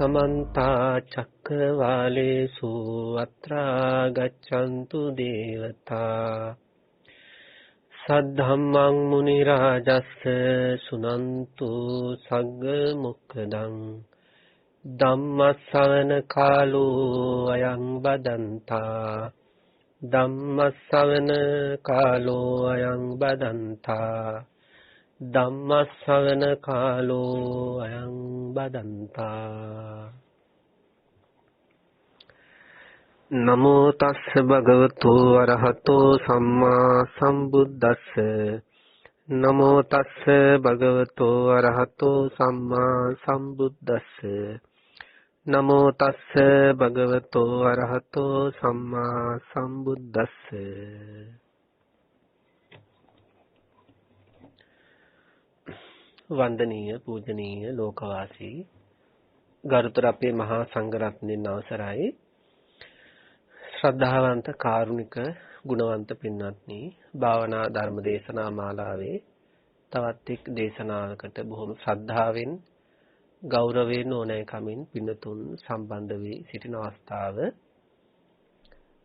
समन्ता चक्रवालेषु अत्रा गच्छन्तु देवता सद्धम्मं मुनिराजस्य शृण्वन्तु सग्गमुक्तदं धम्मश्रवण कालो अयं बदन्ता ධම්මස්සවන කාලෝ අයං බදන්තා ධම්මස්සවන කාලෝ අයං බදන්තා නමෝ තස්ස භගවතු අරහතෝ සම්මා සම්බුද්දස්ස නමෝ තස්ස භගවතු අරහතෝ සම්මා සම්බුද්දස්ස නමෝ තස්ස භගවතෝ අරහතෝ සම්මා සම්බුද්දස්ස වන්දනීය පූජනීය ලෝකවාසී ගරුතර අපේ මහා සංඝරත්නයන් අවසරයි ශ්‍රද්ධාවන්ත කාරුණික ගුණවන්ත පින්වත්නි භාවනා ධර්ම දේශනා මාලාවේ තවත් එක් දේශනාවකට බොහොම ශ්‍රද්ධාවෙන් ගෞරවයෙන් ඕනෑකමින් පින්නතුන් සම්බන්ධ වී සිටින අවස්ථාව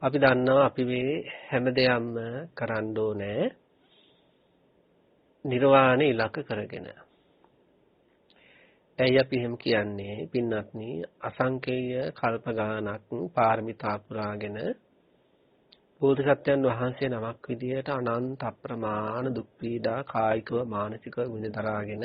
අපි දන්නවා අපි මේ හැමදේම කරන්න ඕනේ නිර්වාණය ඉලක්ක කරගෙන. ඇයි අපි එහෙම කියන්නේ පින්වත්නි අසංකේය කල්ප ගානක් පාරමිතා පුරාගෙන බෝධිසත්වයන් වහන්සේ නමක් විදියට අනන්ත අප්‍රමාණ දුක් පීඩා කායිකව මානසිකව විඳදරාගෙන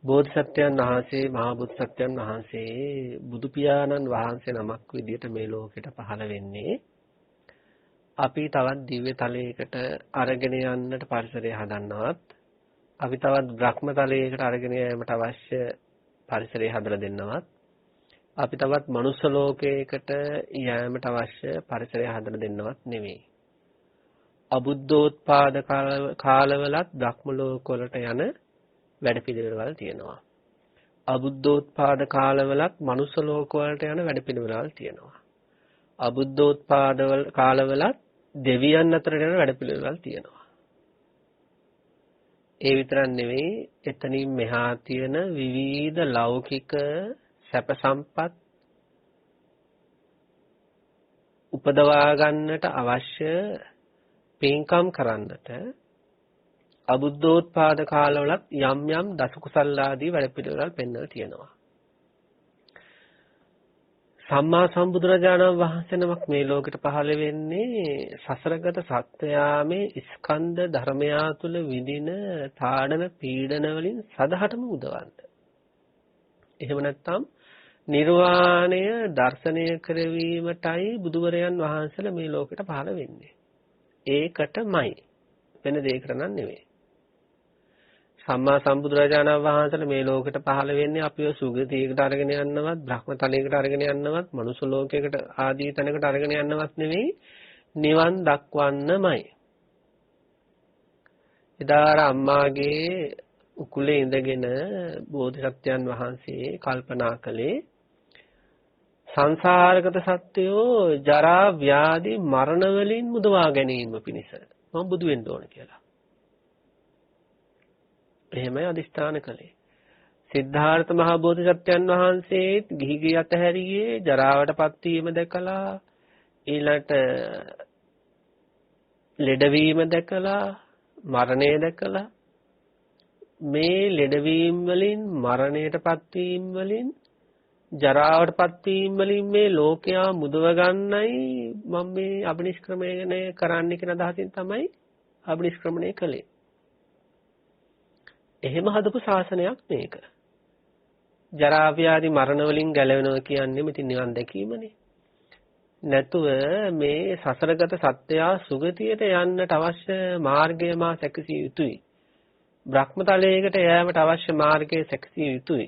බෝධිසත්වයන් වහන්සේ මහා බෝධිසත්වයන් වහන්සේ බුදු පියාණන් වහන්සේ නමක් විදියට මේ ලෝකෙට පහළ වෙන්නේ අපි තවත් දිව්‍ය තලයකට අරගෙන යන්නට පරිසරය හදන්නවත් අපි තවත් බ්‍රහ්ම තලයකට අරගෙන යාමට අවශ්‍ය පරිසරය හදලා දෙන්නවත් අපි තවත් මනුස්ස ලෝකයකට යාමට අවශ්‍ය පරිසරය හදලා දෙන්නවත් නෙවෙයි අබුද්ධෝත්පාද කාලවලත් බ්‍රහ්ම ලෝකවලට යන වැඩ පිළිවෙලවල් තියෙනවා. අබුද්ධෝත්පාද කාලවලත් මනුස්ස ලෝක වලට යන වැඩ පිළිවෙලවල් තියෙනවා. අබුද්ධෝත්පාද කාලවලත් දෙවියන් අතරට යන වැඩ පිළිවෙලවල් තියෙනවා. ඒ විතරක් නෙවෙයි එතනින් මෙහා තියෙන විවිධ ලෞකික සැප සම්පත් උපදවා ගන්නට අවශ්‍ය පින්කම් කරන්නට අබුද්ධෝත්පාද කාලවලත් යම් යම් දස කුසල් ආදී වැඩ පිළිවෙලවල් පෙන්වලා තියෙනවා. සම්මා සම්බුදුරජාණන් වහන්සේ නමක් මේ ලෝකෙට පහළ වෙන්නේ සසරගත සත්‍යයාමේ ස්කන්ධ ධර්මයා තුල විඳින තාඩන පීඩන වලින් සදහටම උදවන්න. එහෙම නැත්නම් නිර්වාණය දර්ශනය කරවීමටයි බුදුවරයන් වහන්සේලා මේ ලෝකෙට පහළ වෙන්නේ. ඒකටමයි. වෙන දෙයකට නෙවෙයි. සම්මා සම්බුදුරජාණන් වහන්සේලා මේ ලෝකෙට පහළ වෙන්නේ අපිව සුගතියකට අරගෙන යන්නවත්, බ්‍රහ්ම තලයකට අරගෙන යන්නවත්, මනුස්ස ලෝකයකට ආදී තැනකට අරගෙන යන්නවත් නෙවෙයි, නිවන් දක්වන්නමයි. එදා අම්මාගේ උකුලේ ඉඳගෙන බෝධිසත්වයන් වහන්සේ කල්පනා කළේ සංසාරගත සත්‍යෝ ජරා ව්‍යාධි මරණ වලින් මුදවා ගැනීම පිණිස මම බුදු වෙන්න ඕන කියලා. එහෙමයි අදිස්ථාන කළේ. සිද්ධාර්ථ මහ බෝධිසත්වයන් වහන්සේ ගිහි ගිය අතහැරියේ ජරාවටපත් වීම දැකලා ඊළඟට ලෙඩවීම දැකලා මරණය දැකලා මේ ලෙඩවීම වලින් මරණයටපත් වීම වලින් ජරාවටපත් වීම වලින් මේ ලෝකයා මුදව ගන්නයි මම මේ අබිනිෂ්ක්‍රමණය කරන්න කියන අදහසින් තමයි අබිනිෂ්ක්‍රමණය කළේ. එහෙම හදපු ශාසනයක් මේක. ජරා ව්‍යාධි මරණ වලින් ගැලවෙනවා කියන්නේ මෙතන නිවන් දැකීමනේ. නැතුව මේ සසරගත සත්‍යයා සුගතියට යන්නට අවශ්‍ය මාර්ගය මා සැකසිය යුතුයි. බ්‍රහ්මතලයකට යෑමට අවශ්‍ය මාර්ගය සැකසිය යුතුයි.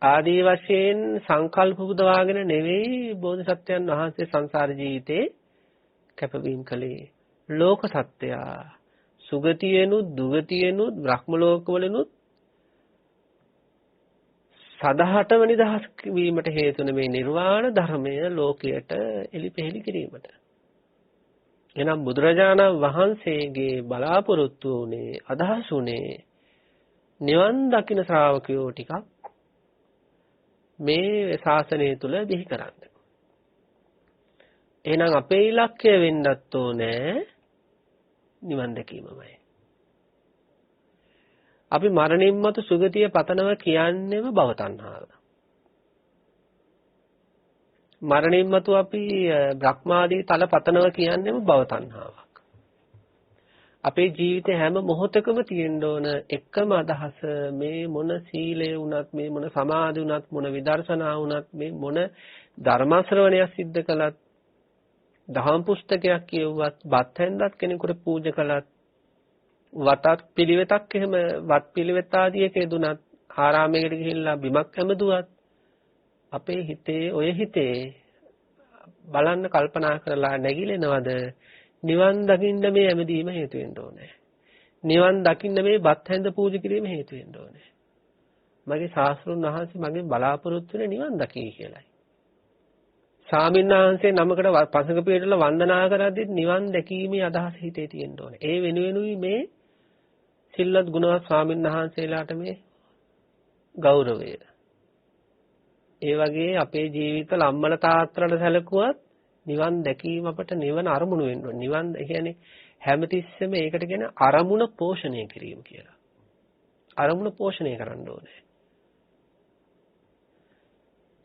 ආදී වශයෙන් සංකල්ප පුදවාගෙන නෙවෙයි බෝධිසත්වයන් වහන්සේ සංසාර ජීවිතේ කැපවීම කළේ. ලෝක සත්‍යයා සුගතියෙනුත් දුගතියෙනුත් බ්‍රහ්ම ලෝකවලනුත් සදහටම නිදහස් වීමට හේතු වෙන මේ නිර්වාණ ධර්මය ලෝකයට එලිපෙහෙලි කිරීමට. එනම් බුදුරජාණන් වහන්සේගේ බලාපොරොත්තු වුණේ අදහස් වුණේ නිවන් දකින්න ශ්‍රාවකයෝ ටිකක් මේ ශාසනය තුල බිහි කරන්න. එහෙනම් අපේ ඉලක්කය වෙන්නත් ඕනේ නිවන් දැකීමමයි. අපි මරණින් මතු සුගතිය පතනව කියන්නේම භව තණ්හාව. මරණින් මතු අපි බ්‍රහ්මාදී තල පතනව කියන්නේම භව තණ්හාවක්. අපේ ජීවිතේ හැම මොහොතකම තියෙන්න ඕන එකම අදහස මේ මොන සීලය වුණත් මේ මොන සමාධි වුණත් මොන විදර්ශනා වුණත් මේ මොන ධර්ම ශ්‍රවණයක් සිද්ධ කළත් දහම් පුස්තකයක් කියවුවත් බත් හැන්දක් කෙනෙකුට පූජා කළත් වතක් පිළිවෙතක් එහෙම වත් පිළිවෙත ආදී එකේ දුනත් ආරාමයකට ගිහිල්ලා බිමක් හැමදුවත් අපේ හිතේ ඔය හිතේ බලන්න කල්පනා කරලා නැගිලෙනවද නිවන් දකින්න මේ හැමදීම හේතු වෙන්න ඕනේ. නිවන් දකින්න මේ බත් හැන්ද පූජා කිරීම හේතු වෙන්න ඕනේ. මගේ ශාස්ත්‍රුන් වහන්සේ මගෙන් බලාපොරොත්තු වෙන්නේ නිවන් දකී කියලායි. ස්වාමීන් වහන්සේ නමකට පසඟ පිටුල වන්දනා කරද්දී නිවන් දැකීමේ අදහස හිතේ තියෙන්න ඕනේ. ඒ වෙනුවෙනුයි මේ සිල්වත් ගුණවත් ස්වාමීන් වහන්සේලාට මේ ගෞරවය. ඒ වගේ අපේ ජීවිතවල අම්මලා තාත්තලාට සැලකුවත් නිවන් දැකීම අපට නිවන අරමුණු වෙන්න ඕනේ. නිවන් කියන්නේ හැමතිස්සෙම ඒකට කියන අරමුණ පෝෂණය කිරීම කියලා. අරමුණ පෝෂණය කරන්න ඕනේ.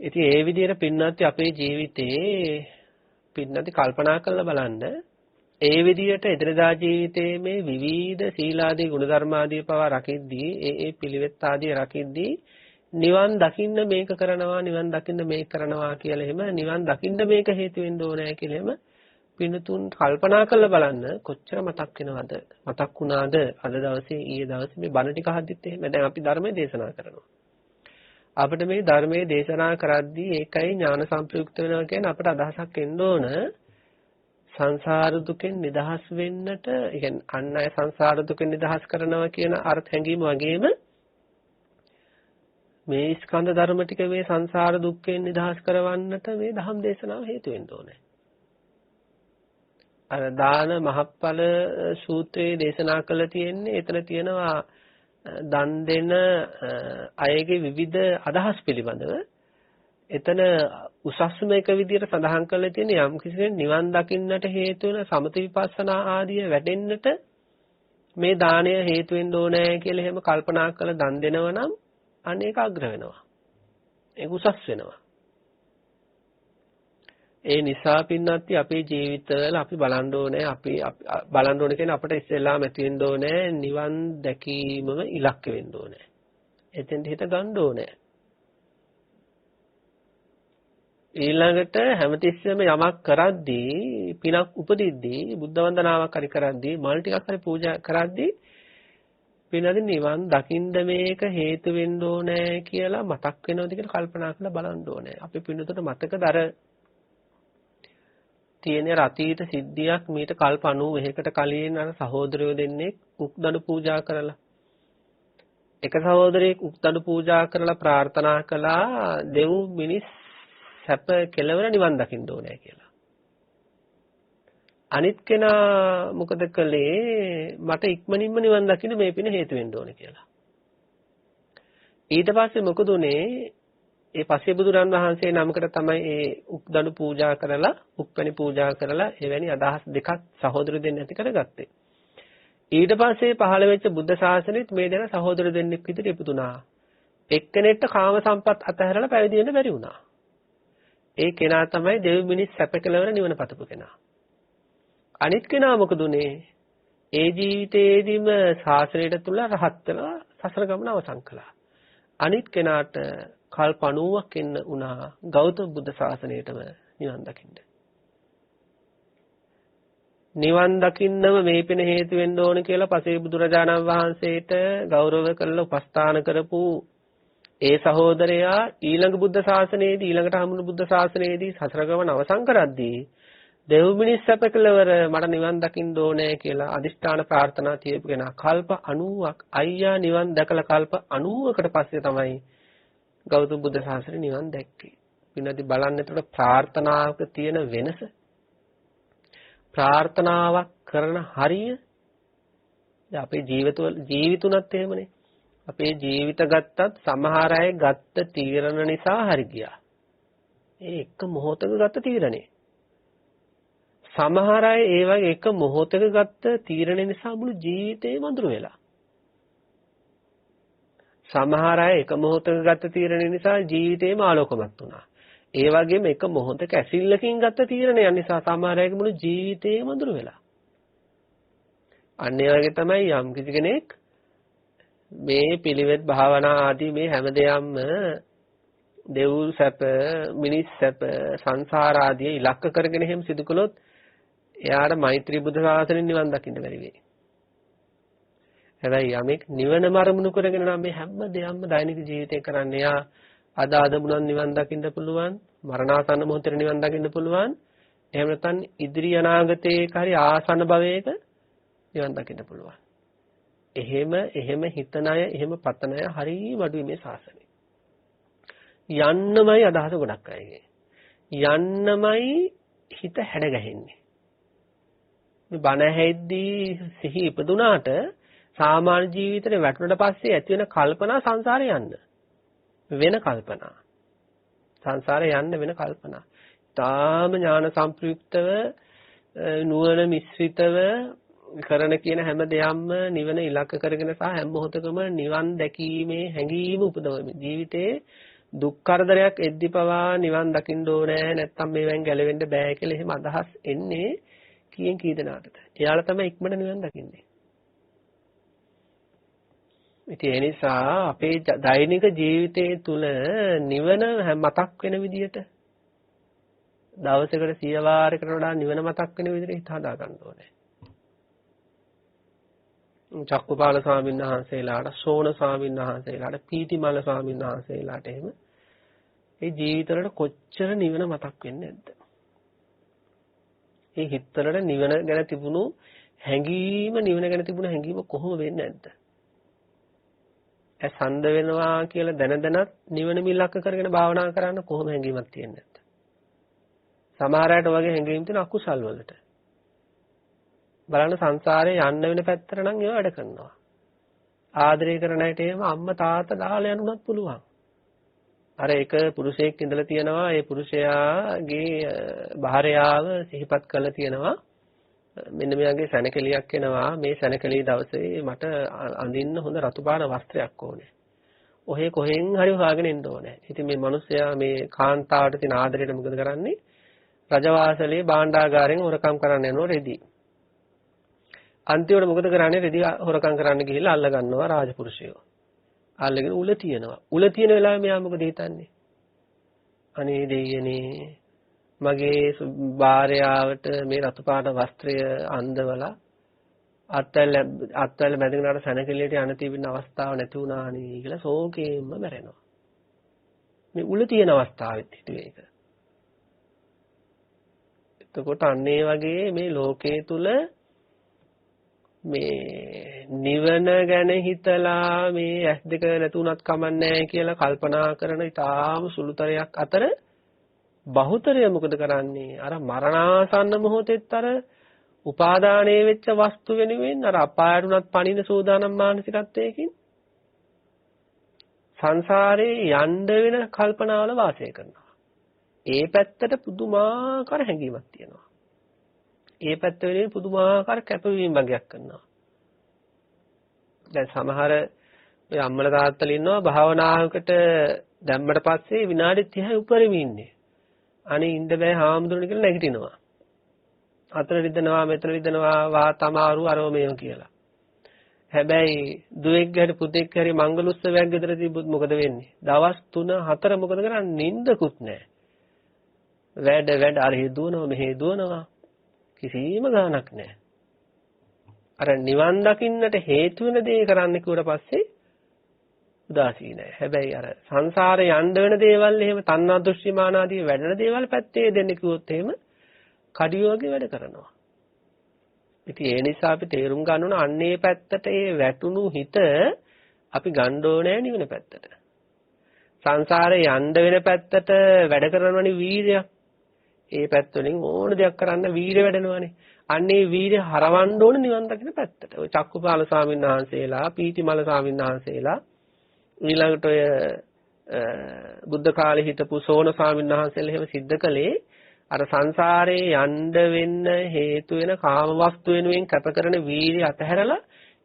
ඉතින් ඒ විදිහට පින්නත් අපේ ජීවිතේ පින්නත් කල්පනා කරලා බලන්න ඒ විදිහට එදිනදා ජීවිතයේ මේ විවිධ සීලාදී ගුණධර්මාදී පවා රකිද්දී ඒ පිළිවෙත් ආදී රකිද්දී නිවන් දකින්න මේක කරනවා නිවන් දකින්න මේක කරනවා කියලා එහෙම නිවන් දකින්න මේක හේතු වෙන්න ඕනේ කියලා එහෙම පින්නතුන් කල්පනා කරලා බලන්න කොච්චර මතක් වෙනවද මතක් වුණාද අද දවසේ ඊයේ දවසේ මේ බණ ටික අහද්දිත් එහෙම දැන් අපි ධර්මයේ දේශනා කරනවා අපිට මේ ධර්මයේ දේශනා කරද්දී ඒකයි ඥාන සම්ප්‍රයුක්ත වෙනවා කියන්නේ අපට අදහසක් එන්න ඕන සංසාර දුකෙන් නිදහස් වෙන්නට يعني අන් අය සංසාර දුකෙන් නිදහස් කරනවා කියන අර්ථ හැඟීම වගේම මේ ස්කන්ධ ධර්ම ටික මේ සංසාර දුක්ඛෙන් නිදහස් කරවන්නට මේ ධම් දේශනාව හේතු වෙන්න ඕනේ. අර දාන මහප්ඵල සූත්‍රයේ දේශනා කළ තියෙන්නේ එතන තියෙනවා දන් දෙන අයගේ විවිධ අදහස් පිළිබඳව එතන උසස්ම එක විදියට සඳහන් කරලා තියෙන යම් කිසි නිවන් දකින්නට හේතු වෙන සමත විපස්සනා ආදිය වැඩෙන්නට මේ දාණය හේතු වෙන්න ඕනේ කියලා එහෙම කල්පනා කරලා දන් දෙනවා නම් අනේක අග්‍ර වෙනවා. ඒක උසස් වෙනවා. ඒ නිසා පින්නත් අපේ ජීවිතවල අපි බලන්න ඕනේ අපි බලන්න ඕනේ කියන්නේ අපිට ඉස්සෙල්ලාම ඇති වෙන්න ඕනේ නිවන් දැකීමම ඉලක්ක වෙන්න ඕනේ. එතෙන්ට හිත ගන්න ඕනේ. ඊළඟට හැමතිස්සෙම යමක් කරද්දී පිනක් උපදිද්දී බුද්ධ වන්දනාවක් හරි කරද්දී මල් ටිකක් හරි පූජා කරද්දී පිනදී නිවන් දකින්න මේක හේතු වෙන්න ඕනේ කියලා මතක් වෙනවද කියලා කල්පනා කරලා බලන්න ඕනේ. අපි පින්නතට මතකද අර තියෙන අතීත සිද්ධියක් මීට කල්ප 91කට කලින් අර සහෝදරයෝ දෙන්නෙක් උක්දඩු පූජා කරලා එක සහෝදරයෙක් උක්දඩු පූජා කරලා ප්‍රාර්ථනා කළා දෙව් මිනිස් සැප කෙලවර නිවන් දකින්න ඕනේ කියලා. අනිත් කෙනා මොකද කළේ මට ඉක්මනින්ම නිවන් දකින්න මේ පින හේතු වෙන්න ඕනේ කියලා. ඊට පස්සේ මොකද උනේ ඒ පස්සේ බුදුරන් වහන්සේ නමකට තමයි ඒ උක්දඩු පූජා කරලා උක්පැණි පූජා කරලා එවැනි අදහස් දෙකක් සහෝදර දෙන්න ඇති කරගත්තේ. ඊට පස්සේ පහළ වෙච්ච බුද්ධ ශාසනයත් මේ දෙන සහෝදර දෙන්නෙක් විදිහට ඉපදුනා. එක්කෙනෙක්ට කාම සම්පත් අතහැරලා පැවිදි වෙන්න බැරි වුණා. ඒ කෙනා තමයි දෙව් මිනිස් සැප කෙලවර නිවන පතපු කෙනා. අනිත් කෙනා මොකද උනේ? ඒ ජීවිතේදීම ශාසනයට තුල රහත් වෙලා සසර ගමන අවසන් කළා. අනිත් කෙනාට කල්ප 90ක් එන්න උනා ගෞතම බුද්ධ ශාසනයටම නිවන් දකින්න. නිවන් දකින්නම මේ පින හේතු වෙන්න ඕන කියලා පසේ බුදුරජාණන් වහන්සේට ගෞරව කරලා උපස්ථාන කරපු ඒ සහෝදරයා ඊළඟ බුද්ධ ශාසනයේදී ඊළඟට හමුණු බුද්ධ ශාසනයේදී සසර ගමන අවසන් කරද්දී දෙව් මිනිස් සැප කෙලවර මට නිවන් දකින්න ඕනේ කියලා අදිෂ්ඨාන ප්‍රාර්ථනා තියපු කෙනා කල්ප 90ක් අයියා නිවන් දැකලා කල්ප 90කට පස්සේ තමයි ගෞතම බුද්ධ ශාසනය නිවන් දැක්කේ. විනාඩි බලන්න එතකොට ප්‍රාර්ථනාවක තියෙන වෙනස. ප්‍රාර්ථනාවක් කරන හරිය දැන් අපේ ජීවිතුනත් එහෙමනේ. අපේ ජීවිත ගත්තත් සමහර අය ගත්ත තීරණ නිසා හරි ගියා. ඒ එක මොහොතක ගත්ත තීරණේ. සමහර අය ඒ වගේ එක මොහොතක ගත්ත තීරණ නිසා මුළු ජීවිතේම අඳුර වෙලා. සමහර අය එක මොහොතක ගත්ත තීරණ නිසා ජීවිතේම ආලෝකමත් වුණා. ඒ වගේම එක මොහොතක ඇසිල්ලකින් ගත්ත තීරණයක් නිසා සමහර අයගේ මුළු ජීවිතේම අඳුර වෙලා. අන්න ඒ වගේ තමයි යම් කිසි කෙනෙක් මේ පිළිවෙත් භාවනා ආදී මේ හැම දෙයක්ම දෙව් සැප මිනිස් සැප සංසාර ආදී ඉලක්ක කරගෙන එහෙම සිදු කළොත් එයාට මෛත්‍රී බුද්ධ ශාසනයෙන් නිවන් දකින්න බැරි වෙයි. හැබැයි යමෙක් නිවනම අරමුණු කරගෙන නම් මේ හැම දෙයක්ම දෛනික ජීවිතේ කරන්නේ යා අද මුණන් නිවන් දකින්න පුළුවන් මරණාසන්න මොහොතේ නිවන් දකින්න පුළුවන් එහෙම නැත්නම් ඉදිරි අනාගතයේ හරි ආසන්න භවයක නිවන් දකින්න පුළුවන්. එහෙම හිතන අය එහෙම පතන අය හරිය වඩුයි මේ ශාසනය. යන්නමයි අදහස ගොඩක් අයගේ. යන්නමයි හිත හැඩගැහෙන්නේ. මේ බණ ඇහෙද්දී සිහි ඉපදුනාට සාමාන්‍ය ජීවිතේ වැටුණට පස්සේ ඇති වෙන කල්පනා සංසාරේ යන්න. වෙන කල්පනා. සංසාරේ යන්න වෙන කල්පනා. තාම ඥාන සම්ප්‍රයුක්තව නුවණ මිශ්‍රිතව කරන කියන හැම දෙයක්ම නිවන ඉලක්ක කරගෙන සහ හැම මොහොතකම නිවන් දැකීමේ හැඟීම උපදවමින් ජීවිතේ දුක් කරදරයක් එද්දි පවා නිවන් දකින්න ඕනේ නැත්තම් මේවෙන් ගැලවෙන්න බෑ කියලා එහෙම අදහස් එන්නේ කීයෙන් කී දෙනාටද? එයාලා තමයි ඉක්මනට නිවන් දකින්නේ. ඉතින් ඒ නිසා අපේ දෛනික ජීවිතයේ තුල නිවන මතක් වෙන විදියට දවසකට 100 වාරයකට වඩා නිවන මතක් වෙන විදිහට හිත හදා ගන්න ඕනේ. චක්කුපාල ස්වාමීන් වහන්සේලාට, සෝන ස්වාමීන් වහන්සේලාට, පීතිමල ස්වාමීන් වහන්සේලාට එහෙම ඒ ජීවිතවලට කොච්චර නිවන මතක් වෙන්නේ නැද්ද? ඒ හිතවලට නිවන ගැන තිබුණු හැඟීම, නිවන ගැන තිබුණු හැඟීම කොහොම වෙන්නේ නැද්ද? සඳ වෙනවා කියලා දැනදැනත් නිවන මිලක්ක කරගෙන භාවනා කරන්න කොහොම හැඟීමක් තියෙන්නේ නැද්ද? සමහර අයට වගේ හැඟීම් තියෙන අකුසල් වලට. බලන්න සංසාරේ යන්න වෙන පැත්තට නම් ඒව වැඩ කරනවා. ආදරය කරන අයට එහෙම අම්මා තාත්තා දාලා යනුණත් පුළුවන්. අර එක පුරුෂයෙක් ඉඳලා තියෙනවා ඒ පුරුෂයාගේ භාර්යාව සිහිපත් කරලා තියෙනවා මෙන්න මෙයාගේ සැනකෙලියක් එනවා මේ සැනකෙලිය දවසේ මට අඳින්න හොඳ රතු පාට වස්ත්‍රයක් ඕනේ. ඔහේ කොහෙන් හරි හොයාගෙන එන්න ඕනේ. ඉතින් මේ මිනිස්සයා මේ කාන්තාවට තියෙන ආදරයට මොකද කරන්නේ? රජවාසලේ භාණ්ඩාගාරයෙන් හොරකම් කරන්න යනවා රෙදි. අන්තිමට මොකද කරන්නේ? රෙදි හොරකම් කරන්න ගිහිල්ලා අල්ල ගන්නවා රාජපුරුෂයෝ. අල්ලගෙන උල තියනවා. උල තියන වෙලාවේ මෙයා මොකද හිතන්නේ? අනේ දෙයියනේ මගේ භාර්යාවට මේ රතු පාට වස්ත්‍රය අන්දවලා අත්වල බැඳගෙන අර සැනකෙලියට යන තිබෙන අවස්ථාව නැති වුණානේ කියලා ශෝකයෙන්ම මැරෙනවා. මේ උල තියෙන අවස්ථාවෙත් හිතුවේ ඒක. එතකොට අන්න ඒ වගේ මේ ලෝකයේ තුල මේ නිවන ගැන හිතලා මේ ඇස් දෙක නැතුණත් කමන්නේ කියලා කල්පනා කරන ඊටාම සුළුතරයක් අතර බහුතරය මොකද කරන්නේ? අර මරණාසන්න මොහොතෙත් අර උපාදානයේ වෙච්ච වස්තු වෙනුවෙන් අර අපායටුණත් පණින සෝදානම් මානසිකත්වයකින් සංසාරේ යන්න වෙන කල්පනාවල වාසය කරනවා. ඒ පැත්තට පුදුමාකාර හැඟීමක් තියෙනවා. ඒ පැත්ත වෙනුවෙන් පුදුමාකාර කැපවීම වගේක් කරනවා. දැන් සමහර මේ අම්මලා තාත්තලා ඉන්නවා භාවනාවකට දැම්මට පස්සේ විනාඩි 30යි උඩරින් ඉන්නේ. අනේ ඉන්න බෑ හාමුදුරනේ කියලා නැගිටිනවා. අතන රිදෙනවා මෙතන රිදෙනවා වාත අමාරු අරව මේව කියලා. හැබැයි දුවෙක් ගැට පුතෙක් හරි මංගල උත්සවයක් ගෙදර තිබ්බොත් මොකද වෙන්නේ? දවස් 3-4 මොකද කරන්නේ? නිින්දකුත් නැහැ. වැඩ අර හේදුවනවා මෙහෙ දුවනවා. කිසිම ගාණක් නැහැ. අර නිවන් දකින්නට හේතු වෙන දේ කරන්න කිව්වට පස්සේ උදාසීනයි. හැබැයි අර සංසාරේ යන්න වෙන දේවල් එහෙම තණ්හා දෘෂ්ටි මාන ආදී වැඩෙන දේවල් පැත්තේ දෙන්න කිව්වොත් එහෙම කඩිය වගේ වැඩ කරනවා. ඉතින් ඒ නිසා අපි තේරුම් ගන්න ඕන අන්නේ පැත්තට ඒ වැටුණු හිත අපි ගන්න ඕනේ නිවන පැත්තට. සංසාරේ යන්න වෙන පැත්තට වැඩ කරනවනේ වීර්යයක්. ඒ පැත්ත වලින් ඕන දෙයක් කරන්න වීර්ය වැඩෙනවනේ. අන්නේ වීර්ය හරවන්න ඕන නිවන් දකින්න පැත්තට. ඔය චක්කුපාල ස්වාමීන් වහන්සේලා, පීතිමල ස්වාමීන් වහන්සේලා ඊළඟට ඔය බුද්ධ කාලේ හිටපු සෝන ස්වාමීන් වහන්සේලා එහෙම සිද්ධ කළේ අර සංසාරේ යන්න වෙන්න හේතු වෙන කාම වස්තු වෙනුවෙන් කැප කරන වීර්ය අතහැරලා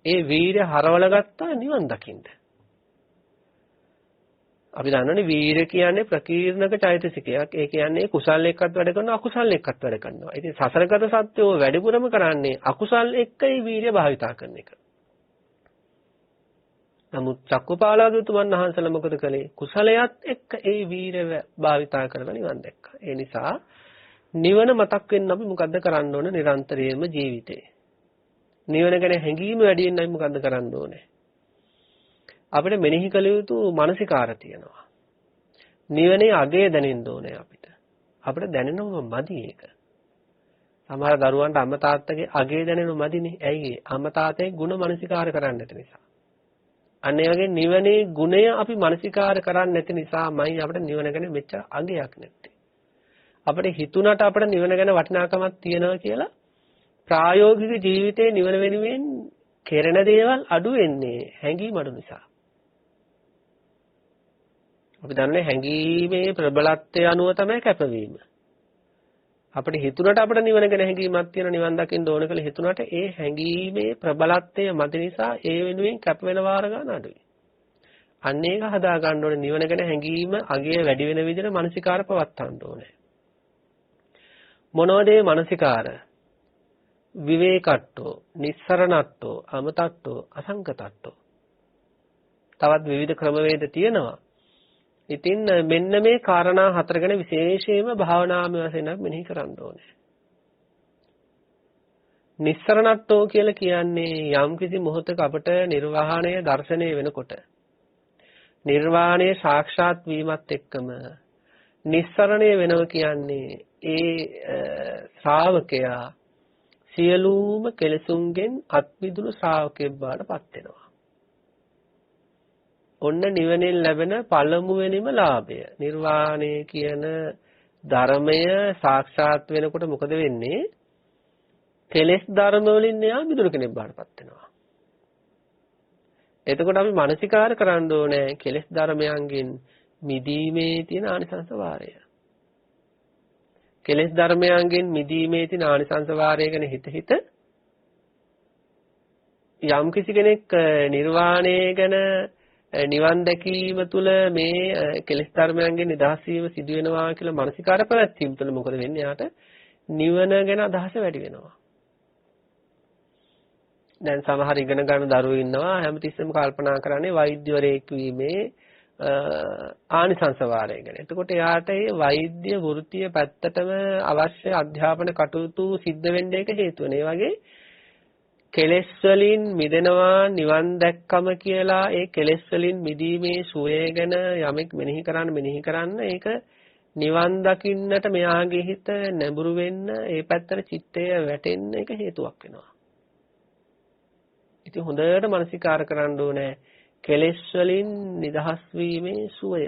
ඒ වීර්ය හරවල ගත්තා නිවන් දකින්න. අපි දන්නනේ වීර්ය කියන්නේ ප්‍රකීර්ණක චෛතසිකයක්. ඒ කියන්නේ කුසල් එක්කත් වැඩ කරනවා අකුසල් එක්කත් වැඩ කරනවා. ඉතින් සසරගත සත්‍යෝ වැඩිපුරම කරන්නේ අකුසල් එක්කයි වීර්ය භාවිතා කරන එක. නමුත් චක්කපාලාදුතුමන් වහන්සේලා මොකද කළේ? කුසලයට එක්ක ඒ වීර්ය භාවිතා කරලා නිවන් දැක්කා. ඒ නිසා නිවන මතක් වෙන්න අපි මොකද්ද කරන්න ඕන නිරන්තරයෙන්ම ජීවිතේ. නිවන ගැන හැඟීම වැඩි වෙන්නයි මොකද්ද කරන්න ඕනේ? අපිට මෙනෙහි කළ යුතු මානසිකාර තියෙනවා. නිවනේ අගය දැනෙන්න ඕනේ අපිට. අපිට දැනෙනවම මදි ඒක. සමහර දරුවන්ට අම්මා තාත්තගේ අගය දැනෙනව මදිනේ. ඇයි ඒ? අම්මා තාත්තේ ಗುಣ මානසිකාර කරන්නේ නැති නිසා. අන්න ඒ වගේ නිවනේ ගුණය අපි මානසිකාර කරන්නේ නැති නිසාමයි අපිට නිවන ගැන මෙච්චර අගයක් නැත්තේ. අපිට හිතුණට අපිට නිවන ගැන වටිනාකමක් තියෙනවා කියලා ප්‍රායෝගික ජීවිතේ නිවන වෙනුවෙන් කෙරෙන දේවල් අඩු වෙන්නේ හැඟීම් අඩු නිසා. අපි දන්නේ හැඟීමේ ප්‍රබලත්වය අනුව තමයි කැපවීම. අපිට හිතුණට අපිට නිවන ගැන හැඟීමක් තියෙන නිවන් දකින්න ඕන කියලා හිතුණට ඒ හැඟීමේ ප්‍රබලත්වය මත නිසා ඒ වෙනුවෙන් කැප වෙන වාර ගන්න අඩුයි. අන්න ඒක හදා ගන්න ඕනේ නිවන ගැන හැඟීම අගය වැඩි වෙන විදිහට මානසිකාර පවත්වන්න ඕනේ. මොනවද මේ මානසිකාර? විවේකට්ඨෝ, නිස්සරණට්ඨෝ, අමතට්ඨෝ, අසංකතට්ඨෝ. තවත් විවිධ ක්‍රමවේද තියෙනවා. ඉතින් මෙන්න මේ காரணා හතර ගැන විශේෂයෙන්ම භාවනාමය වශයෙන් මෙනෙහි කරන්න ඕනේ. නිස්සරණට්ඨෝ කියලා කියන්නේ යම්කිසි මොහොතක අපට නිර්වාණය දැర్శණය වෙනකොට නිර්වාණය සාක්ෂාත් වීමත් එක්කම නිස්සරණය වෙනවා කියන්නේ ඒ ශ්‍රාවකයා සියලුම කෙලෙසුන්ගෙන් අත්මිදුණු ශ්‍රාවකයෙක් බවට පත් වෙනවා. ඔන්න නිවනෙන් ලැබෙන පළමුවෙනිම ලාභය. නිර්වාණය කියන ධර්මය සාක්ෂාත් වෙනකොට මොකද වෙන්නේ? කෙලෙස් ධර්ම වලින් එයා මිදුණු කෙනෙක් බවට පත් වෙනවා. එතකොට අපි මානසිකාර කරන්න ඕනේ කෙලෙස් ධර්මයන්ගෙන් මිදීමේ තියෙන ආනිසංස වාරය. කෙලෙස් ධර්මයන්ගෙන් මිදීමේ තියෙන ආනිසංස වාරය ගැන හිත යම් කිසි කෙනෙක් නිර්වාණය ගැන නිවන් දැකීම තුළ මේ කෙලෙස් ධර්මයන්ගෙන් නිදහස් වීම සිදු වෙනවා කියලා මානසිකාර පැවැත්වීම තුළ මොකද වෙන්නේ? යාට නිවන ගැන අදහස වැඩි වෙනවා. දැන් සමහර ඉගෙන ගන්න දරුවෝ ඉන්නවා හැමතිස්සෙම කල්පනා කරන්නේ වෛද්‍යවරයෙක් වීමේ ආනිසංස වාරය ගැන. එතකොට යාට මේ වෛද්‍ය වෘත්තිය පැත්තටම අවශ්‍ය අධ්‍යාපන කටයුතු සිද්ධ වෙන්න එක හේතු වෙන. ඒ වගේ කෙලෙස් වලින් මිදෙනවා නිවන් දැක්කම කියලා ඒ කෙලෙස් වලින් මිදීමේ සුවය ගැන යමෙක් මෙනෙහි කරන්න ඒක නිවන් දකින්නට මෙයාගේ හිත නැඹුරු වෙන්න ඒ පැත්තට චිත්තය වැටෙන්න එක හේතුවක් වෙනවා. ඉතින් හොඳට මානසිකාර කරන්න ඕනේ කෙලෙස් වලින් නිදහස් වීමේ සුවය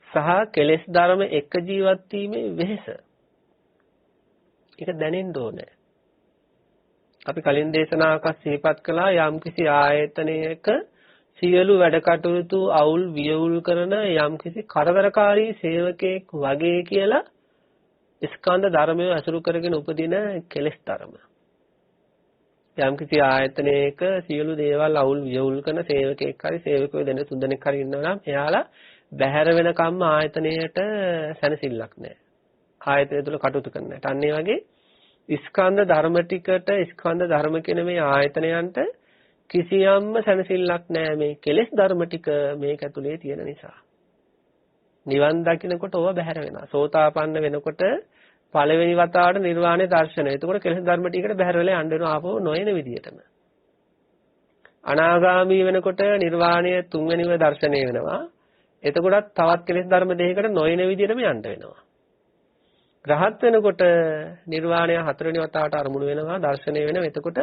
සහ කෙලෙස් ධර්ම එක ජීවත් වීමේ වෙහෙස. ඒක දැනෙන්න ඕනේ. අපි කලින් දේශනාවක සිහිපත් කළා යම්කිසි ආයතනයක සියලු වැඩ කටයුතු අවුල් වියවුල් කරන යම්කිසි කරදරකාරී සේවකයෙක් වගේ කියලා ස්කන්ධ ධර්මය අසුරු කරගෙන උපදින කෙලෙස් ධර්ම. යම්කිසි ආයතනයක සියලු දේවල් අවුල් වියවුල් කරන සේවකයෙක් හරි සේවකයෝ දෙන තුන්දෙනෙක් හරි ඉන්නවා නම් එයාලා බැහැර වෙනකම්ම ආයතනයට සැනසෙල්ලක් නැහැ. ආයතනය තුල කටයුතු කරන්න. අන්න ඒ වගේ ස්කන්ධ ධර්ම ටිකට ස්කන්ධ ධර්ම කියන මේ ආයතනයන්ට කිසියම්ම සැනසෙල්ලක් නැහැ මේ කෙලෙස් ධර්ම ටික මේක ඇතුලේ තියෙන නිසා. නිවන් දකින්නකොට ඕවා බැහැර වෙනවා. සෝතාපන්න වෙනකොට පළවෙනි වතාවට නිර්වාණය දර්ශනය. එතකොට කෙලෙස් ධර්ම ටිකට බැහැර වෙලා යන්න වෙනවා ආපහු නොයන විදියටම. අනාගාමී වෙනකොට නිර්වාණය තුන්වෙනිව දර්ශනය වෙනවා. එතකොටත් තවත් කෙලෙස් ධර්ම දෙකකට නොයන විදියටම යන්න වෙනවා. රහත් වෙනකොට නිර්වාණය හතරවෙනි වතාවට අරමුණු වෙනවා දර්ශනය වෙනවා. එතකොට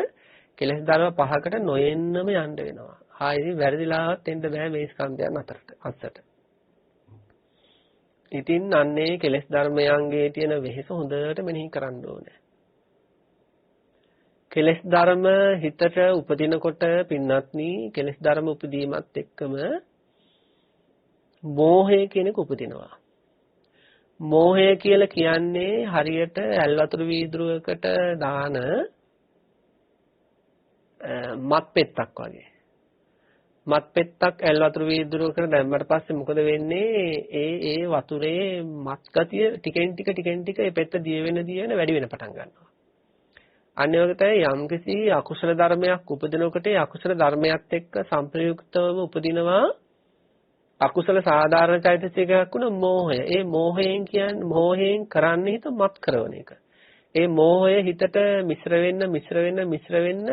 කෙලෙස් ධර්ම පහකට නොයෙන්නම යන්න වෙනවා. ආයෙත් වැරදිලාවත් එන්න බෑ මේ ස්කන්ධයන් අතරට. ඉතින් අන්නේ කෙලෙස් ධර්මයන්ගේ තියෙන වෙහෙස හොඳට මෙනෙහි කරන්න ඕනේ. කෙලෙස් ධර්ම හිතට උපදිනකොට පින්නත්නි කෙලෙස් ධර්ම උපදීමත් එක්කම මෝහය කියන එක උපදිනවා. මෝහය කියලා කියන්නේ හරියට ඇල් වතුර වීදුරුවකට දාන මත් පෙත්තක් වගේ. මත් පෙත්තක් ඇල් වතුර වීදුරුවකට දැම්මට පස්සේ මොකද වෙන්නේ? ඒ වතුරේ මත් ගතිය ටිකෙන් ටික ඒ පෙත්ත දිය වෙන වැඩි වෙන පටන් ගන්නවා. අනිත් වගේ තමයි යම්කිසි අකුසල ධර්මයක් උපදිනකොට ඒ අකුසල ධර්මයත් එක්ක සංප්‍රයුක්තවම උපදිනවා අකුසල සාධාරණ චෛතසිකයක් වුණ මෝහය. ඒ මෝහයෙන් කරන්නේ හිත මත් කරන එක. ඒ මෝහය හිතට මිශ්‍ර වෙන්න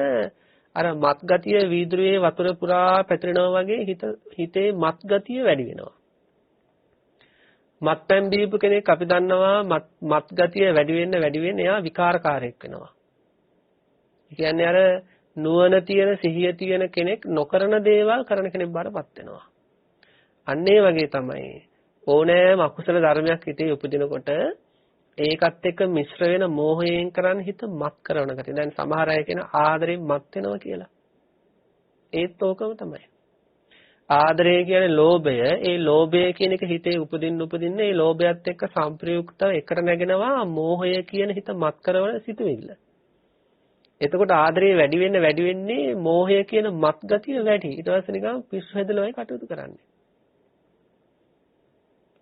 අර මත් ගතිය වීදුරුවේ වතුර පුරා පැතිරෙනවා වගේ හිතේ මත් ගතිය වැඩි වෙනවා. මත්පැන් බීපු කෙනෙක් අපි දන්නවා මත් ගතිය වැඩි වෙන්න එයා විකාරකාරයක් වෙනවා. ඒ කියන්නේ අර නුවණ තියෙන සිහිය තියෙන කෙනෙක් නොකරන දේවල් කරන කෙනෙක් බාටපත් වෙනවා. අන්න ඒ වගේ තමයි ඕනෑම අකුසල ධර්මයක් හිතේ උපදිනකොට ඒකත් එක්ක මිශ්‍ර වෙන මෝහයෙන් කරන්නේ හිත මත් කරන ගතිය. දැන් සමහර අය කියන ආදරෙන් මත් වෙනවා කියලා. ඒත් ඕකම තමයි. ආදරය කියන්නේ ලෝභය. ඒ ලෝභය කියන එක හිතේ උපදින්න ඒ ලෝභයත් එක්ක සංප්‍රයුක්තව එකට නැගෙනවා මෝහය කියන හිත මත් කරන සිතුවිල්ල. එතකොට ආදරය වැඩි වෙන්නේ මෝහය කියන මත් ගතිය වැඩි. ඊට පස්සේ නිකන් පිස්සු හැදලා කටයුතු කරන්නේ.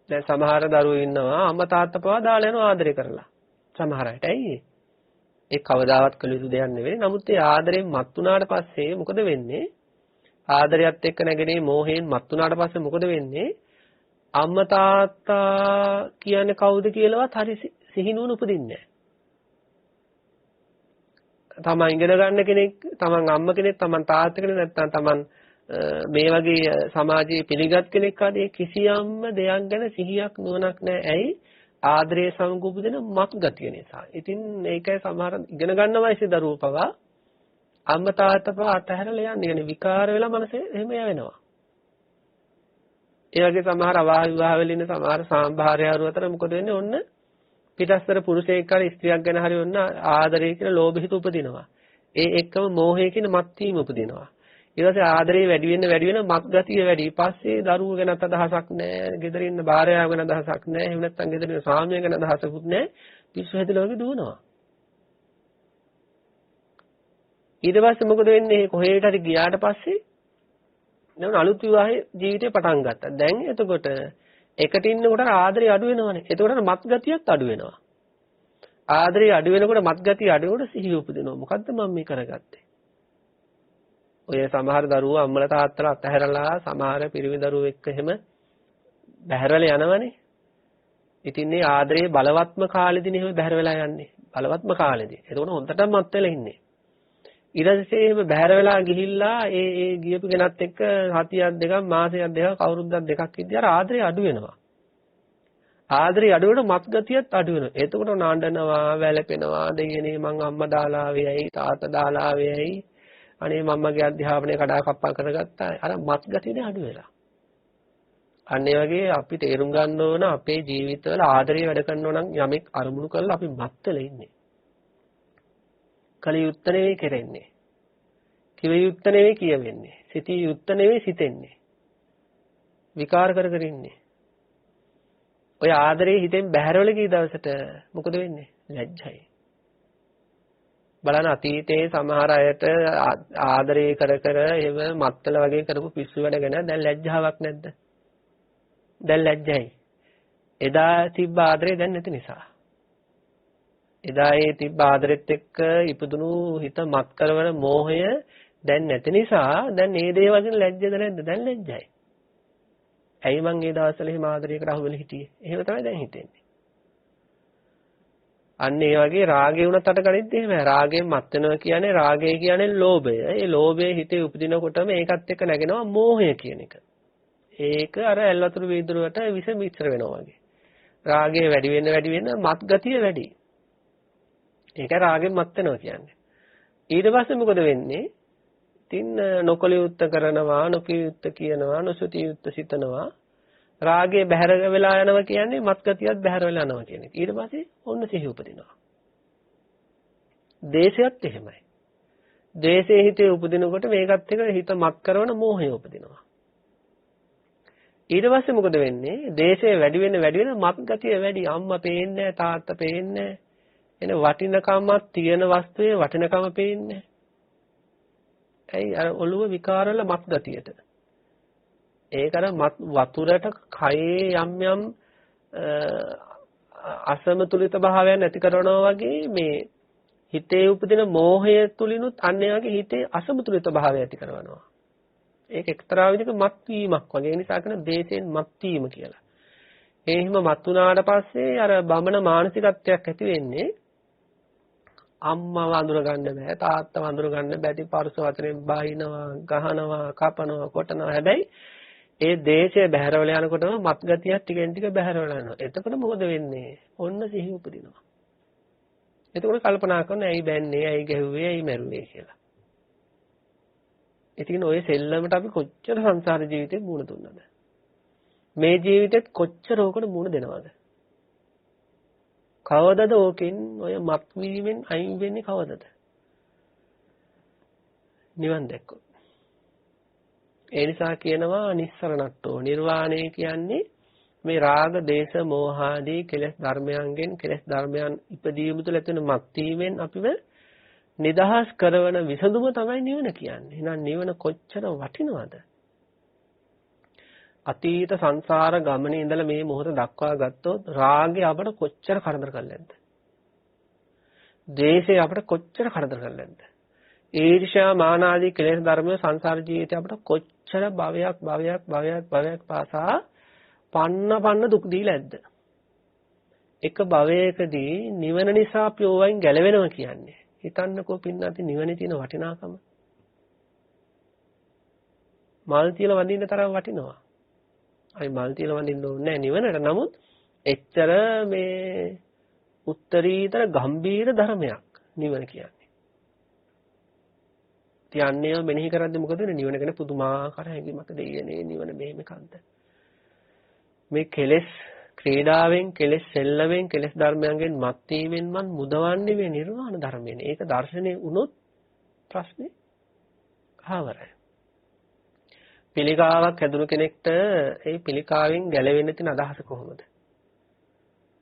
දැන් සමහර දරුවෝ ඉන්නවා අම්මා තාත්තා පවා දාලා යනවා ආදරය කරලා. සමහර අයට ඇයි ඒ කවදාවත් කළ යුතු දෙයක් නෙවෙයි. නමුත් ඒ ආදරයෙන් මත් වුණාට පස්සේ මොකද වෙන්නේ? ආදරයත් එක්ක නැගෙනේ මෝහයෙන් මත් වුණාට පස්සේ මොකද වෙන්නේ? අම්මා තාත්තා කියන්නේ කවුද කියලාවත් හරි සිහිනුවන උපදින්නේ නැහැ. තමන් ඉගෙන ගන්න කෙනෙක්, තමන් අම්මා කෙනෙක්, තමන් තාත්තා කෙනෙක් නැත්නම් තමන් මේ වගේ සමාජයේ පිළිගත් කෙනෙක් ආදී කිසියම්ම දෙයක් ගැන සිහියක් නුවණක් නැහැ. ඇයි? ආදරයේ සංගුපදෙන මත් ගතිය නිසා. ඉතින් ඒකයි සමහර ඉගෙන ගන්න වයසේ දරුවෝ පවා අම්මා තාත්තා පවා අතහැරලා යන්නේ. يعني විකාර වෙලා මනසේ එහෙම යවෙනවා. ඒ වගේ සමහර අවාහ විවාහ වෙලා ඉන්න සමහර සාම්භාර්යවරු අතර මොකද වෙන්නේ? ඔන්න පිටස්තර පුරුෂයෙක් හරි ස්ත්‍රියක් ගැන හරි ඔන්න ආදරය කියන ලෝභ හිත උපදිනවා. ඒ එක්කම මෝහය කියන මත් වීම උපදිනවා. ඊට පස්සේ ආදරේ වැඩි වෙන මත් ගතිය වැඩි. ඊපස්සේ දරුවෝ ගැන අදහසක් නැහැ. ගෙදර ඉන්න භාර්යාව ගැන අදහසක් නැහැ. එහෙම නැත්නම් ගෙදර ඉන්න ස්වාමියා ගැන අදහසකුත් නැහැ. පිස්සු හැදලා වගේ දුවනවා. ඊට පස්සේ මොකද වෙන්නේ? කොහේට හරි ගියාට පස්සේ නේද අලුත් විවාහයේ ජීවිතේ පටන් ගත්තා. දැන් එතකොට එකට ඉන්නකොට ආදරේ අඩු වෙනවනේ. එතකොට මත් ගතියත් අඩු වෙනවා. ආදරේ අඩු වෙනකොට මත් ගතිය අඩු වෙනකොට සිහිය උපදිනවා. මොකද්ද මම මේ කරගත්තේ? ඔය සමහර දරුවෝ අම්මලා තාත්තලා අතහැරලා සමහර පිරිමි දරුවෝ එක්ක එහෙම බැහැරලා යනවනේ. ඉතින් මේ ආදරේ බලවත්ම කාලෙදිනේ එහෙම බැහැර වෙලා යන්නේ. බලවත්ම කාලෙදී. එතකොට හොඳටම මත් වෙලා ඉන්නේ. ඊට පස්සේ එහෙම බැහැර වෙලා ගිහිල්ලා ඒ ගියපු කෙනත් එක්ක හතියක් දෙකක් මාසයක් දෙකක් අවුරුද්දක් දෙකක් විතර අර ආදරේ අඩු වෙනවා. ආදරේ අඩු වෙනකොට මත් ගතියත් අඩු වෙනවා. එතකොට නාඩනවා, වැළපෙනවා, දෙයනේ මං අම්මා දාලා ආවේයි, තාත්තා දාලා ආවේයි. අනේ මම්මගේ අධ්‍යාපනය කඩා කප්පා කරගත්තා. අර මත් ගතියනේ අඩු වෙලා. අන්න ඒ වගේ අපි තේරුම් ගන්න ඕන අපේ ජීවිතවල ආදරේ වැඩ කරනවා නම් යමෙක් අරමුණු කරලා අපි මත් වෙලා ඉන්නේ. කල යුත්ත නෙවෙයි කෙරෙන්නේ. කිව යුත්ත නෙවෙයි කියවෙන්නේ. සිතී යුත්ත නෙවෙයි සිතෙන්නේ. විකාර කර කර ඉන්නේ. ඔය ආදරේ හිතෙන් බැහැරවල ගිය දවසට මොකද වෙන්නේ? ලැජ්ජයි. බලන්න අතීතයේ සමහර අයට ආදරේ කර එහෙම මත්තල වගේ කරපු පිස්සු වැඩ ගැන දැන් ලැජ්ජාවක් නැද්ද? දැන් ලැජ්ජයි. එදා තිබ්බ ආදරේ දැන් නැති නිසා. එදා ඒ තිබ්බ ආදරෙත් එක්ක ඉපදුණු හිත මත් කරවන මෝහය දැන් නැති නිසා දැන් මේ දේවල් ගැන ලැජ්ජද නැද්ද? දැන් ලැජ්ජයි. ඇයි මං ඒ දවස්වල එහෙම ආදරයකට අහු වෙලා හිටියේ? එහෙම තමයි දැන් හිතෙන්නේ. අන්න ඒ වගේ රාගය වුණත් අටගනිද්දී එහෙම රාගයෙන් මත් වෙනවා කියන්නේ රාගය කියන්නේ ලෝභය. ඒ ලෝභය හිතේ උපදිනකොටම ඒකත් එක්ක නැගෙනවා මෝහය කියන එක. ඒක අර ඇල් වතුර වීදුරුවට විස මිශ්‍ර වෙනවා වගේ. රාගය වැඩි වෙන්න මත් ගතිය වැඩි. ඒක රාගෙන් මත් වෙනවා කියන්නේ. ඊට පස්සේ මොකද වෙන්නේ? ඉතින් නොකලියුත්ත කරනවා, නොකියුත්ත කියනවා, නොසුතියුත්ත සිතනවා. රාගය බැහැර වෙලා යනවා කියන්නේ මත් ගතියත් බැහැර වෙලා යනවා කියන එක. ඊට පස්සේ ඔන්න සිහිය උපදිනවා. දේශයත් එහෙමයි. ද්වේෂයේ හිතේ උපදිනකොට මේකත් එක්ක හිත මත් කරන මෝහය උපදිනවා. ඊට පස්සේ මොකද වෙන්නේ? ද්වේෂය වැඩි වෙන මත් ගතිය වැඩි. අම්මා පේන්නේ නැහැ, තාත්තා පේන්නේ නැහැ. එන වටිනකමක් තියෙන වස්තුවේ වටිනකම පේන්නේ නැහැ. ඇයි අර ඔළුව විකාරවල මත් ගතියට. ඒක අර වතුරට කයේ යම් අසමතුලිත භාවයන් ඇති කරනවා වගේ මේ හිතේ උපදින මෝහය තුලිනුත් අන්න ඒ වගේ හිතේ අසමතුලිත භාවය ඇති කරනවා. ඒක එක්තරා විදිහක මත් වීමක් වගේ. ඒ නිසා කියන දේශයෙන් මත් වීම කියලා. ඒ හිම මත් වුණාට පස්සේ අර බමන මානසිකත්වයක් ඇති වෙන්නේ අම්මා වඳුර ගන්න බෑ, තාත්තා වඳුර ගන්න බෑ. ඉතින් පරුස වචනෙන් බහිනවා, ගහනවා, කපනවා, කොටනවා. හැබැයි ඒ දේශය බැහැරවල යනකොටම මත් ගතියක් ටිකෙන් ටික බැහැරවල යනවා. එතකොට මොකද වෙන්නේ? ඔන්න සිහි උපදිනවා. එතකොට කල්පනා කරනවා ඇයි බැන්නේ, ඇයි ගැහුවේ, ඇයි මැරුවේ කියලා. ඉතින් ඔය සෙල්ලමට අපි කොච්චර සංසාර ජීවිතේ මුණ දුන්නද? මේ ජීවිතෙත් කොච්චර ඕකට මුණ දෙනවද? කවදද ඕකෙන් ඔය මත් වීමෙන් අයින් වෙන්නේ කවදද? නිවන් දැක්කොත්. ඒ නිසා කියනවා නිස්සරණට්ටෝ. නිර්වාණය කියන්නේ මේ රාග, දේශ, මෝහ ආදී කෙලෙස් ධර්මයන් ඉපදීම තුළ ඇති වෙන මත් වීමෙන් අපිව නිදහස් කරවන විසඳුම තමයි නිවන කියන්නේ. එහෙනම් නිවන කොච්චර වටිනවද? අතීත සංසාර ගමනේ ඉඳලා මේ මොහොත දක්වා ගත්තොත් රාගය අපට කොච්චර කරදර කළාද? ද්වේෂය අපට කොච්චර කරදර කළාද? ඊර්ෂ්‍යා මාන ආදී කෙලෙස් ධර්ම සංසාර ජීවිතය අපට කොච්චර භවයක් පාසා පන්න දුක් දීලා ඇද්ද? එක භවයකදී නිවන නිසා අපි ඕවෙන් ගැලවෙනවා කියන්නේ. හිතන්නකෝ පින්නත් නිවනේ තියෙන වටිනාකම. මල් තියලා වඳින්න තරම් වටිනවා. අයි මල් තියලා වඳින්න ඕනේ නැහැ නිවනට. නමුත් එච්චර මේ උත්තරීතර ගම්බීර ධර්මයක් නිවන කියන්නේ. තියන්නේ මෙනෙහි කරද්දී මොකද වෙන්නේ? නිවන ගැන පුදුමාකාර හැඟීමක් දෙන්නේ නිවන මෙහෙම කන්ද. මේ කෙලෙස් ක්‍රීඩාවෙන්, කෙලෙස් සෙල්ලමෙන්, කෙලෙස් ධර්මයන්ගෙන් මත් වීමෙන් මන් මුදවන්නේ මේ නිර්වාණ ධර්මයෙන්. ඒක දර්ශනේ වුණොත් ප්‍රශ්නේ ආවරයි. පිළිකාවක් හැදුණු කෙනෙක්ට ඒ පිළිකාවෙන් ගැලවෙන්න තියෙන අදහස කොහොමද?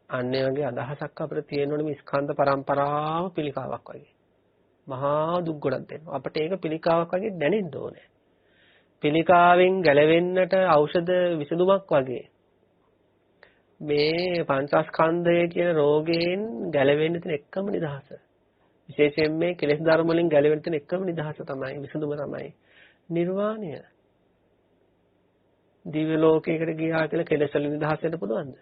අන්න ඒ වගේ අදහසක් අපිට තියෙනවනේ මේ ස්කන්ධ පරම්පරාව පිළිකාවක් වගේ. මහා දුක් ගොඩක් දෙනවා. අපිට ඒක පිළිකාවක් වගේ දැනෙන්න ඕනේ. පිළිකාවෙන් ගැලවෙන්නට ඖෂධ විසඳුමක් වගේ. මේ පංචස්කන්ධය කියන රෝගයෙන් ගැලවෙන්න තියෙන එකම නිදහස. විශේෂයෙන් මේ කෙලෙස් ධර්ම වලින් ගැලවෙන්න තියෙන එකම නිදහස තමයි විසඳුම තමයි නිර්වාණය. දිව්‍ය ලෝකයකට ගියා කියලා කෙලෙස් වලින් නිදහස් වෙන්න පුළුවන්ද?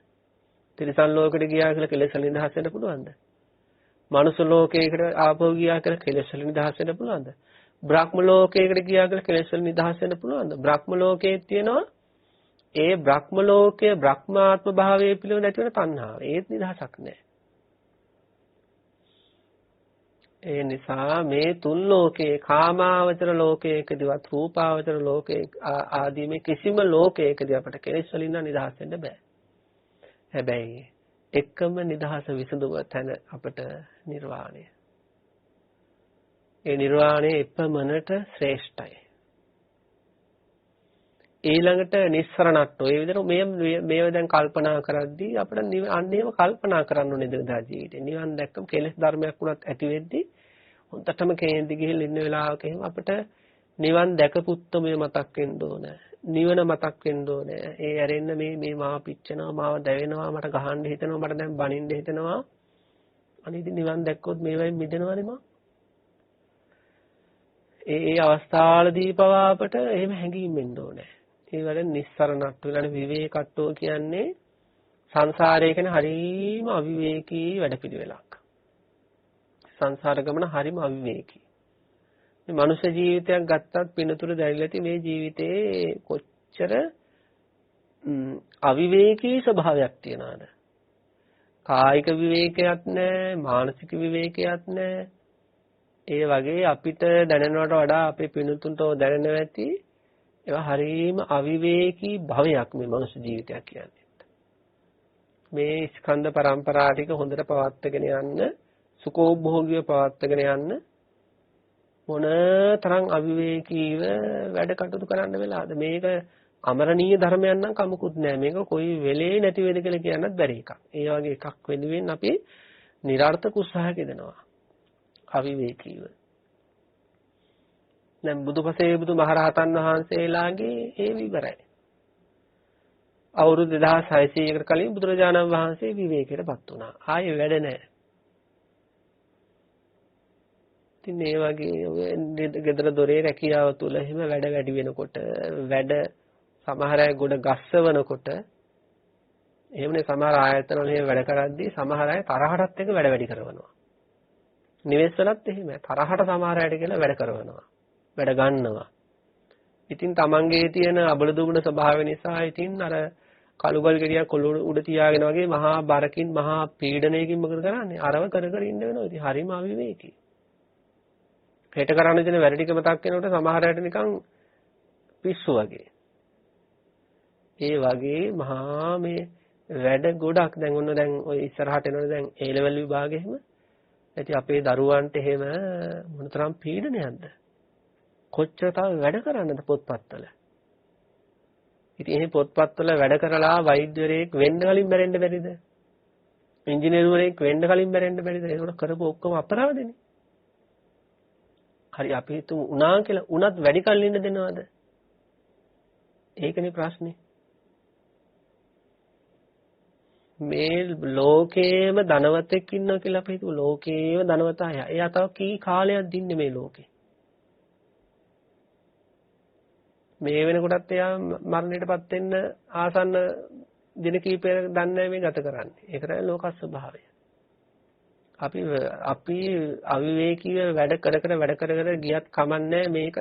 තිරිසන් ලෝකෙට ගියා කියලා කෙලෙස් වලින් නිදහස් වෙන්න පුළුවන්ද? මනුස්ස ලෝකයකට ආපහු ගියා කියලා කෙලෙස් වලින් නිදහස් වෙන්න පුළුවන්ද? බ්‍රහ්ම ලෝකයකට ගියා කියලා කෙලෙස් වලින් නිදහස් වෙන්න පුළුවන්ද? බ්‍රහ්ම ලෝකයේ තියෙනවා ඒ බ්‍රහ්ම ලෝකයේ බ්‍රහ්මාත්ම භාවයේ පිළිවෙල නැති වෙන තණ්හාව. ඒත් නිදහසක් නැහැ. ඒ නිසා මේ තුන් ලෝකයේ කාමාවචර ලෝකයකදීවත් රූපාවචර ලෝකයේ ආදී මේ කිසිම ලෝකයකදී අපට කෙලෙස් වලින් නිදහස් වෙන්න බෑ. හැබැයි එකම නිදහස විසඳුම තැන අපට නිර්වාණය. ඒ නිර්වාණය එපමණට ශ්‍රේෂ්ඨයි. ඊළඟට නිස්සරණට්ටෝ. ඒ විදිහට මේව දැන් කල්පනා කරද්දී අපිට අන්න ඒව කල්පනා කරන්න ඕනේ දෙදා ජීවිතේ. නිවන් දැක්කම කෙලෙස් ධර්මයක් වුණත් ඇති වෙද්දී හොඳටම කේන්ති ගිහින් ඉන්න වෙලාවක එහෙම අපිට නිවන් දැකපුත්තමේ මතක් වෙන්න ඕනේ. නිවන මතක් වෙන්න ඕනේ. ඒ ඇරෙන්න මේ මාව පිච්චෙනවා, මාව දැවෙනවා, මට ගහන්න හිතෙනවා, මට දැන් බනින්න හිතෙනවා. අනේ ඉතින් නිවන් දැක්කොත් මේවෙන් මිදෙනවනේ මම. ඒ අවස්ථාවලදී පවා අපට එහෙම හැඟීම් වෙන්න ඕනේ. ඒ වගේ නිස්සරණට්ටු වෙන විවේකට්ටෝ කියන්නේ සංසාරයේ කියන හරීම අවිවේකී වැඩපිළිවෙලක්. සංසාර ගමන හරීම අවිවේකී. මේ මනුෂ්‍ය ජීවිතයක් ගත්තත් පිනතුරු දැරිලා ඇති මේ ජීවිතේ කොච්චර අවිවේකී ස්වභාවයක් තියනවාද? කායික විවේකයක් නැහැ, මානසික විවේකයක් නැහැ. ඒ වගේ අපිට දැනෙනවට වඩා අපේ පිනතුන්ට දැනෙනවා ඇති ඒවා හරීම අවිවේකී භවයක් මේ මනුෂ්‍ය ජීවිතයක් කියන්නේ. මේ ස්කන්ධ පරම්පරා ටික හොඳට පවත්වාගෙන යන්න, සුඛෝභෝගීව පවත්වාගෙන යන්න මොන තරම් අවිවේකීව වැඩ කටයුතු කරන්න වෙලාද මේක අමරණීය ධර්මයක් නම් කමකුත් නෑ මේක කොයි වෙලේ නැති වෙද කියලා කියන්නත් බැරි එකක්. ඒ වගේ එකක් වෙනුවෙන් අපි નિરර්ථක උත්සාහයක් දෙනවා. අවිවේකීව. දැන් බුදුපසේ බුදුමහරහතන් වහන්සේලාගේ ඒ විවරයි. අවුරුදු 2600කට කලින් බුදුරජාණන් වහන්සේ විවේකයටපත් වුණා. ආයේ වැඩ නැහැ. ඉතින් මේ වගේ ගෙදර දොරේ රැකියාව තුල එහෙම වැඩ වැඩි වෙනකොට වැඩ සමහර අය ගොඩ ගස්සවනකොට එහෙමනේ සමහර ආයතන වල එහෙම වැඩ කරද්දී සමහර අය තරහටත් එක වැඩ වැඩි කරනවා. නිවෙස් වලත් එහෙම තරහට සමහර අයට කියලා වැඩ කරනවා. වැඩ ගන්නවා. ඉතින් තමන්ගේ තියෙන අබල දුබන ස්වභාවය නිසා ඉතින් අර කළුගල් ගෙඩියක් කොළු උඩ තියාගෙන වගේ මහා බරකින් මහා පීඩනයකින් මොකද කරන්නේ? අරව කර කර ඉන්න වෙනවා. ඉතින් හරිම අවිවේකී. හෙට කරන්න දෙන වැඩ ටික මතක් වෙනකොට සමහර අයට නිකන් පිස්සු වගේ. ඒ වගේ මහා මේ වැඩ ගොඩක් දැන් ඔන්න දැන් ඔය ඉස්සරහට එනකොට දැන් A level විභාගෙ එහෙම ඇති අපේ දරුවන්ට එහෙම මොනතරම් පීඩනයක්ද? කොච්චර තව වැඩ කරන්නද පොත්පත්වල. ඉතින් මේ පොත්පත්වල වැඩ කරලා වෛද්‍යවරයෙක් වෙන්න කලින් මැරෙන්න බැරිද? ඉංජිනේරුවරයෙක් වෙන්න කලින් මැරෙන්න බැරිද? ඒකට කරපු ඔක්කොම අපරාධනේ. හරි අපි හිතමු උනා කියලා උනත් වැඩි කල් ඉන්න දෙනවද? ඒකනේ ප්‍රශ්නේ. මේ ලෝකේම ධනවතෙක් ඉන්නවා කියලා අපි හිතමු ලෝකේම ධනවතා එයා තව කී කාලයක් දින්නේ මේ ලෝකේ. මේ වෙනකොටත් එයා මරණයටපත් වෙන්න ආසන්න දින කීපයක් දන්නේ මේ ගත කරන්නේ. ඒක තමයි ලෝක ස්වභාවය. අපි අවිවේකීව වැඩ කර ගියත් කමන්නේ මේක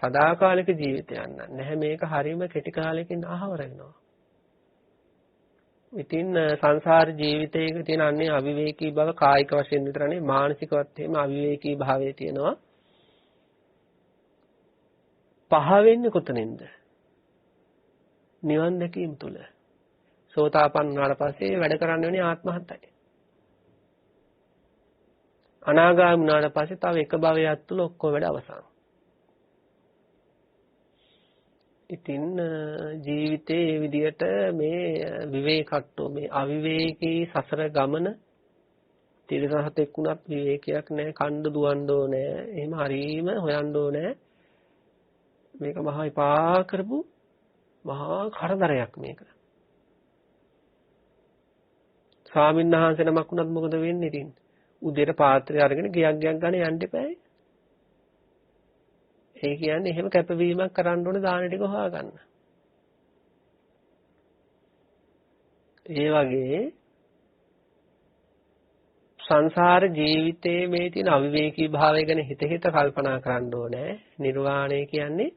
සදාකාලික ජීවිතයක් නැහැ. මේක හරීම කෙටි කාලයකින් අහවර වෙනවා. ඉතින් සංසාර ජීවිතයක තියෙන අන්නේ අවිවේකී බව කායික වශයෙන් විතරනේ මානසිකවත් එහෙම අවිවේකී භාවය තියෙනවා. පහ වෙන්නේ කොතනින්ද? නිවන් දැකීම තුල. සෝතාපන්න වුණාට පස්සේ වැඩ කරන්න වෙන්නේ ආත්මහතයි. අනාගාමී වුණාට පස්සේ තව එක භවයක් තුල ඔක්කොම වැඩ අවසන්. ඉතින් ජීවිතේ මේ විදිහට මේ විවේකට්ටෝ මේ අවිවේකී සසර ගමන තිරසහතෙක් වුණත් විවේකයක් නැහැ, කණ්ඩ දුවන්න ඕනේ, එහෙම හරීම හොයන්න ඕනේ. මේක මහා විපා කරපු මහා කරදරයක් මේක. ස්වාමීන් වහන්සේ නමක් වුණත් මොකද වෙන්නේ ඉතින්? උදේට පාත්‍රය අරගෙන ගියක් ගන්න යන්න එපායි. ඒ කියන්නේ එහෙම කැපවීමක් කරන්න ඕනේ දාන ටික හොයාගන්න. ඒ වගේ සංසාර ජීවිතයේ මේ තියෙන අවිවේකී භාවය ගැන හිත කල්පනා කරන්න ඕනේ. නිර්වාණය කියන්නේ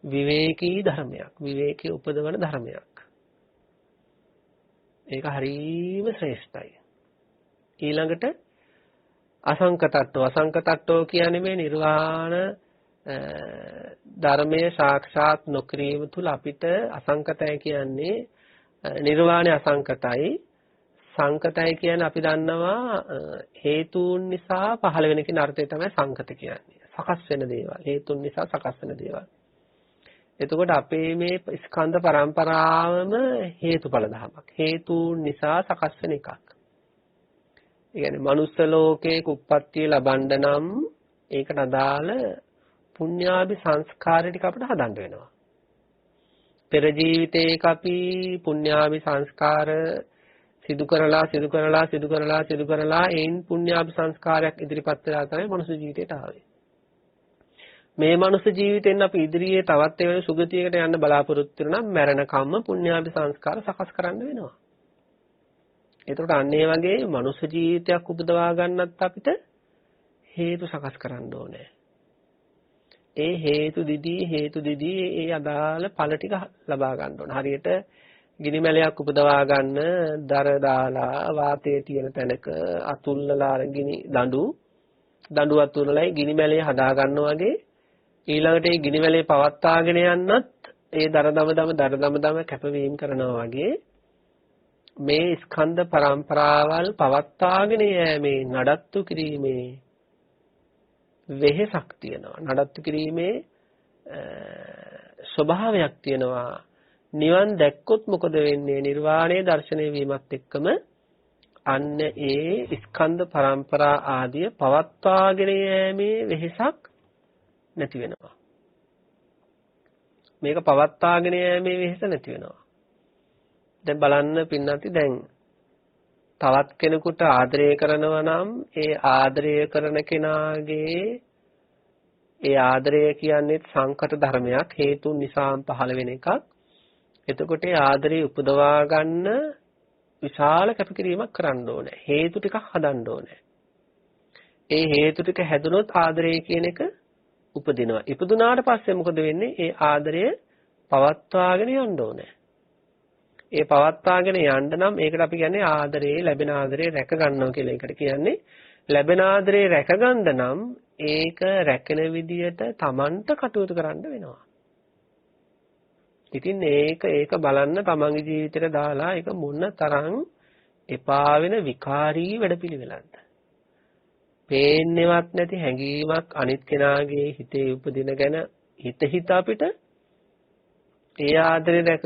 විවේකී ධර්මයක්. විවේකයේ උපදවන ධර්මයක්. ඒක හරීම ශ්‍රේෂ්ඨයි. ඊළඟට අසංකතට්ඨෝ. අසංකතට්ඨෝ කියන්නේ මේ නිර්වාණ ධර්මයේ සාක්ෂාත් නොකිරීම තුල අපිට අසංකතය කියන්නේ නිර්වාණය අසංකතයි. සංකතයි කියන්නේ අපි දන්නවා හේතුන් නිසා පහළ වෙන කියන අර්ථය තමයි සංකත කියන්නේ. සකස් වෙන දේවල්. හේතුන් නිසා සකස් වෙන දේවල්. එතකොට අපේ මේ ස්කන්ධ පරම්පරාවම හේතුඵල ධමයක්. හේතුන් නිසා සකස් වෙන එකක්. ඒ කියන්නේ මනුස්ස ලෝකේ කුප්පත්තිය ලබන්න නම් ඒකට අදාළ පුණ්‍යාභි සංස්කාර ටික අපිට හදන්න වෙනවා. පෙර ජීවිතේක අපි පුණ්‍යාභි සංස්කාර සිදු කරලා ඒන් පුණ්‍යාභි සංස්කාරයක් ඉදිරිපත් වෙලා තමයි මනුස්ස ජීවිතයට ආවේ. මේ මනුස්ස ජීවිතෙන් අපි ඉදිරියේ තවත් එවැනි සුගතියකට යන්න බලාපොරොත්තු වෙනවා නම් මරණ කම්ම පුණ්‍යාභි සංස්කාර සකස් කරන්න වෙනවා. එතකොට අන්න ඒ වගේ මනුස්ස ජීවිතයක් උපදවා ගන්නත් අපිට හේතු සකස් කරන්න ඕනේ. ඒ හේතු දිදී ඒ අදාළ ඵල ටික ලබා ගන්න ඕන. හරියට ගිනි මැලයක් උපදවා ගන්න දර දාලා වාතයේ තියෙන තැනක අතුල්ලලා ගිනි දඬු අතුල්ලලා ගිනි මැලේ හදා ගන්නවා වගේ ඊළඟට ඒ ගිනි මැලේ පවත්වාගෙන යන්නත් ඒ දරදම කැපවීම කරනවා වගේ මේ ස්කන්ධ පරම්පරාවල් පවත්වාගෙන යෑමේ නඩත්තු කිරීමේ වෙහෙසක් තියෙනවා. නඩත්තු කිරීමේ ස්වභාවයක් තියෙනවා. නිවන් දැක්කොත් මොකද වෙන්නේ? නිර්වාණය දර්ශනය වීමත් එක්කම අන්න ඒ ස්කන්ධ පරම්පරා ආදිය පවත්වාගෙන යෑමේ වෙහෙසක් නැති වෙනවා. මේක පවත්වාගෙන යෑමේ වෙහෙස නැති වෙනවා. දැන් බලන්න පින්නන්ති දැන් තවත් කෙනෙකුට ආදරය කරනවා නම් ඒ ආදරය කරන කෙනාගේ ඒ ආදරය කියන්නේ සංකත ධර්මයක්, හේතුන් නිසාම පහළ වෙන එකක්. එතකොට ඒ ආදරය උපදවා ගන්න විශාල කැපකිරීමක් කරන්න ඕනේ. හේතු ටිකක් හදන්න ඕනේ. ඒ හේතු ටික හැදුනොත් ආදරය කියන එක උපදිනවා. ඉපදුනාට පස්සේ මොකද වෙන්නේ? ඒ ආදරය පවත්වාගෙන යන්න ඕනේ. ඒ පවත්වාගෙන යන්න නම් ඒකට අපි කියන්නේ ආදරේ, ලැබෙන ආදරේ රැක ගන්නවා කියලා එකට කියන්නේ. ලැබෙන ආදරේ රැක ගන්න නම් ඒක රැකෙන විදියට Tamanට කටයුතු කරන්න වෙනවා. ඉතින් ඒක බලන්න තමන්ගේ ජීවිතේට දාලා ඒක මොන තරම් එපා වෙන විකාරී වැඩපිළිවෙලක්ද. පේන්නේවත් නැති හැඟීමක් අනිත් කෙනාගේ හිතේ උපදින ගැන හිත අපිට ඒ ආදරේ රැක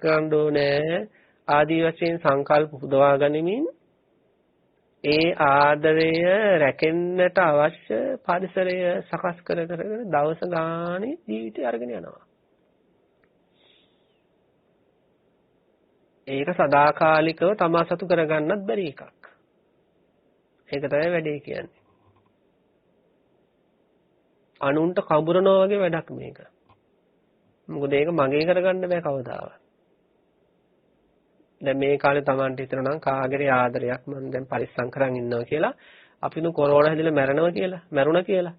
ගන්න ඕනේ ආදී වශයෙන් සංකල්ප පුදවා ගනිමින් ඒ ආදරය රැකෙන්නට අවශ්‍ය පරිසරය සකස් කර දවස ගානේ ජීවිතය අරගෙන යනවා. ඒක සදාකාලිකව තමා සතු කරගන්නත් බැරි එකක්. ඒක තමයි වැඩේ කියන්නේ. අනුන්ට කඹරනවා වගේ වැඩක් මේක. මොකද ඒක මගේ කරගන්න බෑ කවදාවත්. දැන් මේ කාලේ Tamanට හිතනවා නම් කාගේරි ආදරයක් මම දැන් පරිස්සම් කරන් ඉන්නවා කියලා අපි නු කොරෝනා හැදිලා මැරුණා කියලා.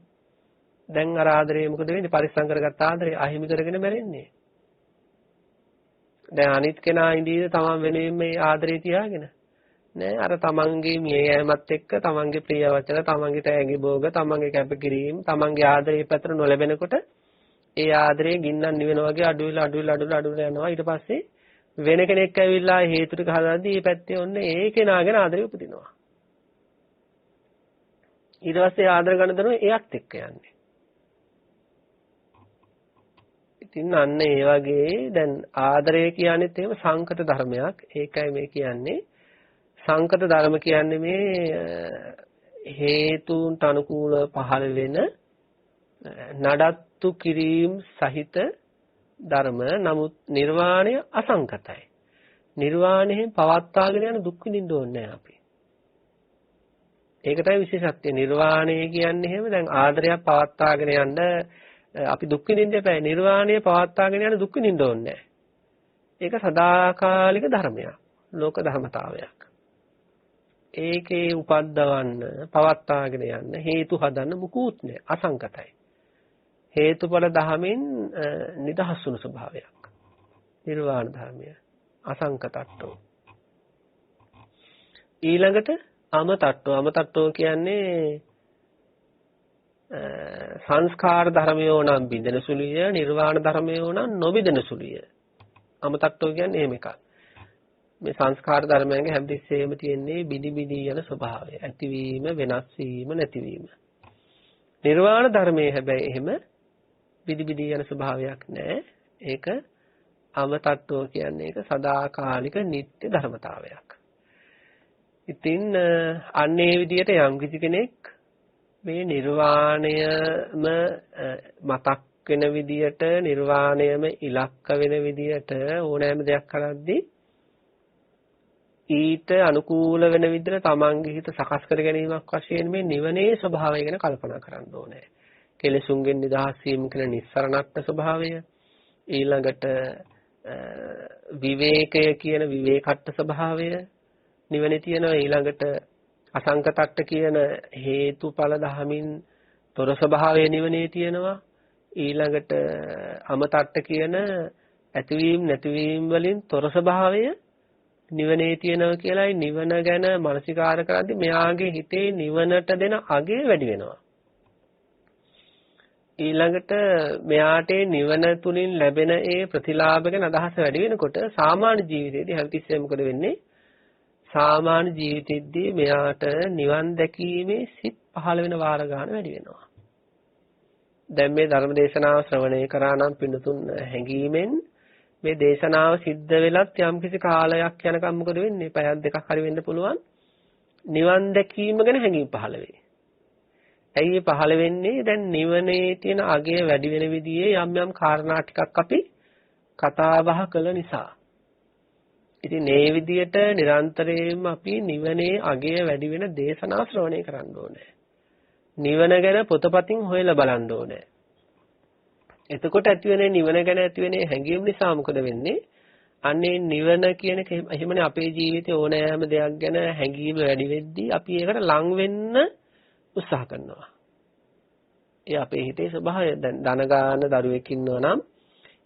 දැන් අර ආදරේ මොකද වෙන්නේ? පරිස්සම් කරගත්ත ආදරේ අහිමි කරගෙන මැරෙන්නේ. දැන් අනිත් කෙනා ඉඳීද තමන් වෙනුවෙන් මේ ආදරේ තියාගෙන නෑ අර තමන්ගේ මිය යෑමත් එක්ක තමන්ගේ ප්‍රිය වචන තමන්ගේ තෑගි භෝග තමන්ගේ කැපකිරීම තමන්ගේ ආදරේ පැතර නොලැබෙනකොට ඒ ආදරේ ගින්නක් නිවෙනවා වගේ අඩු වෙලා යනවා. ඊට පස්සේ වෙන කෙනෙක් ඇවිල්ලා හේතු ටික හදාද්දී මේ පැත්තේ ඔන්න ඒ කෙනාගෙන ආදරේ උපදිනවා. ඊට පස්සේ ආදර ගන්න දනෝ එයත් එක්ක යන්නේ. ඉතින් අන්න ඒ වගේ දැන් ආදරය කියන්නේත් එහෙම සංකත ධර්මයක්. ඒකයි මේ කියන්නේ. සංකත ධර්ම කියන්නේ මේ හේතුන්ට අනුකූල පහළ වෙන නඩත්තු කිරීම සහිත ධර්ම. නමුත් නිර්වාණය අසංකතයි. නිර්වාණයෙන් පවත්වාගෙන යන දුක් විඳින්න ඕනේ අපි. ඒක තමයි විශේෂත්වය. නිර්වාණය කියන්නේ එහෙම දැන් ආදරයක් පවත්වාගෙන යන්න අපි දුක් විඳින්න එපා. නිර්වාණය පවත්වාගෙන යන දුක් විඳින්න ඕනේ නැහැ. ඒක සදාකාලික ධර්මයක්. ලෝක ධර්මතාවයක්. ඒකේ උපද්දවන්න, පවත්වාගෙන යන්න, හේතු හදන්න මුකුත් නැහැ. අසංකතයි. හේතුඵල ධමෙන් නිදහස් වුණු ස්වභාවයක්. නිර්වාණ ධර්මය. අසංකතට්ඨෝ. ඊළඟට අමතට්ඨෝ කියන්නේ සංස්කාර ධර්මයෝ නම් බිඳෙන සුළුය, නිර්වාණ ධර්මයෝ නම් නොබිඳෙන සුළුය. අමතට්ඨෝ කියන්නේ එහෙම එකක්. මේ සංස්කාර ධර්මයන්ගේ හැමතිස්සෙම තියෙන්නේ බිඳි යන ස්වභාවය. ඇතිවීම, වෙනස් වීම, නැතිවීම. නිර්වාණ ධර්මයේ හැබැයි එහෙම බිඳි යන ස්වභාවයක් නැහැ. ඒක අමතට්ඨෝ කියන්නේ ඒක සදාකාලික නිත්‍ය ධර්මතාවයක්. ඉතින් අන්නේ විදියට යම් කිසි කෙනෙක් මේ නිර්වාණයම මතක් වෙන විදියට නිර්වාණයම ඉලක්ක වෙන විදියට ඕනෑම දෙයක් කරද්දී ඊට අනුකූල වෙන විදිහට තමන්ගේ හිත සකස් කර ගැනීමක් වශයෙන් මේ නිවනේ ස්වභාවය ගැන කල්පනා කරන්න ඕනේ. කෙලෙසුන්ගෙන් නිදහස් වීම කියන නිස්සරණත්ව ස්වභාවය, ඊළඟට විවේකය කියන විවේකට්ඨ ස්වභාවය නිවනේ තියෙනවා. ඊළඟට අසංකතට්ඨ කියන හේතුඵල ධමින් තොර ස්වභාවය නිවනේ තියෙනවා. ඊළඟට අමතට්ඨ කියන ඇතිවීම නැතිවීම වලින් තොර ස්වභාවය නිවනේ තියෙනවා කියලායි නිවන ගැන මානසිකාර කරද්දී මෙයාගේ හිතේ නිවනට දෙන අගය වැඩි වෙනවා. ඊළඟට මෙයාට නිවන තුලින් ලැබෙන ඒ ප්‍රතිලාභ ගැන අදහස වැඩි වෙනකොට සාමාන්‍ය ජීවිතයේදී හැමතිස්සෙම මොකද වෙන්නේ? සාමාන්‍ය ජීවිතෙද්දී මෙයාට නිවන් දැකීමේ සිත් පහළ වෙන වාර ගන්න වැඩි වෙනවා. දැන් මේ ධර්ම දේශනාව ශ්‍රවණය කරා නම් පින්තුන් හැංගීමෙන් මේ දේශනාව සිද්ධ වෙලත් යම්කිසි කාලයක් යනකම් මොකද වෙන්නේ? පැයක් දෙකක් හරි වෙන්න පුළුවන්. නිවන් දැකීම ගැන හැඟීම් පහළ වෙයි. ඇයි ඒ පහළ වෙන්නේ? දැන් නිවනේ තියෙන අගය වැඩි වෙන විදිහේ යම් යම් කාරණා ටිකක් අපි කතා බහ කළ නිසා. ඉතින් මේ විදිහට නිරන්තරයෙන්ම අපි නිවනේ අගය වැඩි වෙන දේශනා ශ්‍රවණය කරන්න ඕනේ. නිවන ගැන පොතපතින් හොයලා බලන්න ඕනේ. එතකොට ඇති වෙන නිවන ගැන ඇති වෙන හැඟීම් නිසා මොකද වෙන්නේ? අන්නේ නිවන කියන එක එහෙමනේ අපේ ජීවිතේ ඕනෑම දෙයක් ගැන හැඟීම වැඩි වෙද්දී අපි ඒකට ලං වෙන්න උත්සාහ කරනවා. ඒ අපේ හිතේ ස්වභාවය. දැන් ධන ගන්න දරුවෙක් ඉන්නවා නම්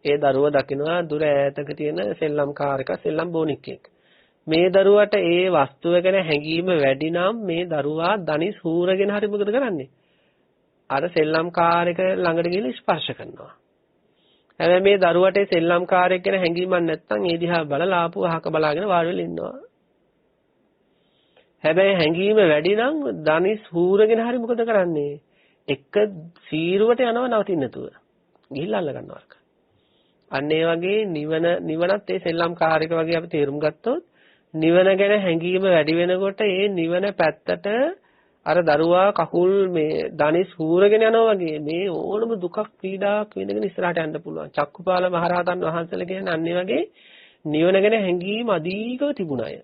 ඒ දරුවා දකිනවා දුර ඈතක තියෙන සෙල්ලම්කාරක සෙල්ලම් බෝනික්ෙක්. මේ දරුවට ඒ වස්තුව ගැන හැඟීම වැඩි නම් මේ දරුවා ධනිස් හූරගෙන හරි මොකද කරන්නේ? අර සෙල්ලම්කාරක ළඟට ගිහලා ස්පර්ශ කරනවා. හැබැයි මේ දරුවට ඒ සෙල්ලම්කාරයෙක් ගැන හැඟීමක් නැත්නම් ඒ දිහා බලලා ආපු අහක බලාගෙන වාඩි වෙලා ඉන්නවා. හැබැයි හැඟීම වැඩි නම් ධනිස් හූරගෙන හරි මොකද කරන්නේ? එක සීරුවට යනවා නවතින්න නැතුව. ගිහිල්ලා අල්ල ගන්නවා. අන්න ඒ වගේ නිවනත් ඒ සෙල්ලම්කාරයක වගේ අපි තේරුම් ගත්තොත් නිවන ගැන හැඟීම වැඩි වෙනකොට ඒ නිවන පැත්තට අර දරුවා කකුල් මේ ධනිස් හූරගෙන යනවා වගේ මේ ඕනම දුකක් පීඩාවක් විඳගෙන ඉස්සරහට යන්න පුළුවන්. චක්කුපාල මහරහතන් වහන්සේලා කියන්නේ අන්න ඒ වගේ නිවන ගැන හැඟීම අධිකව තිබුණ අය.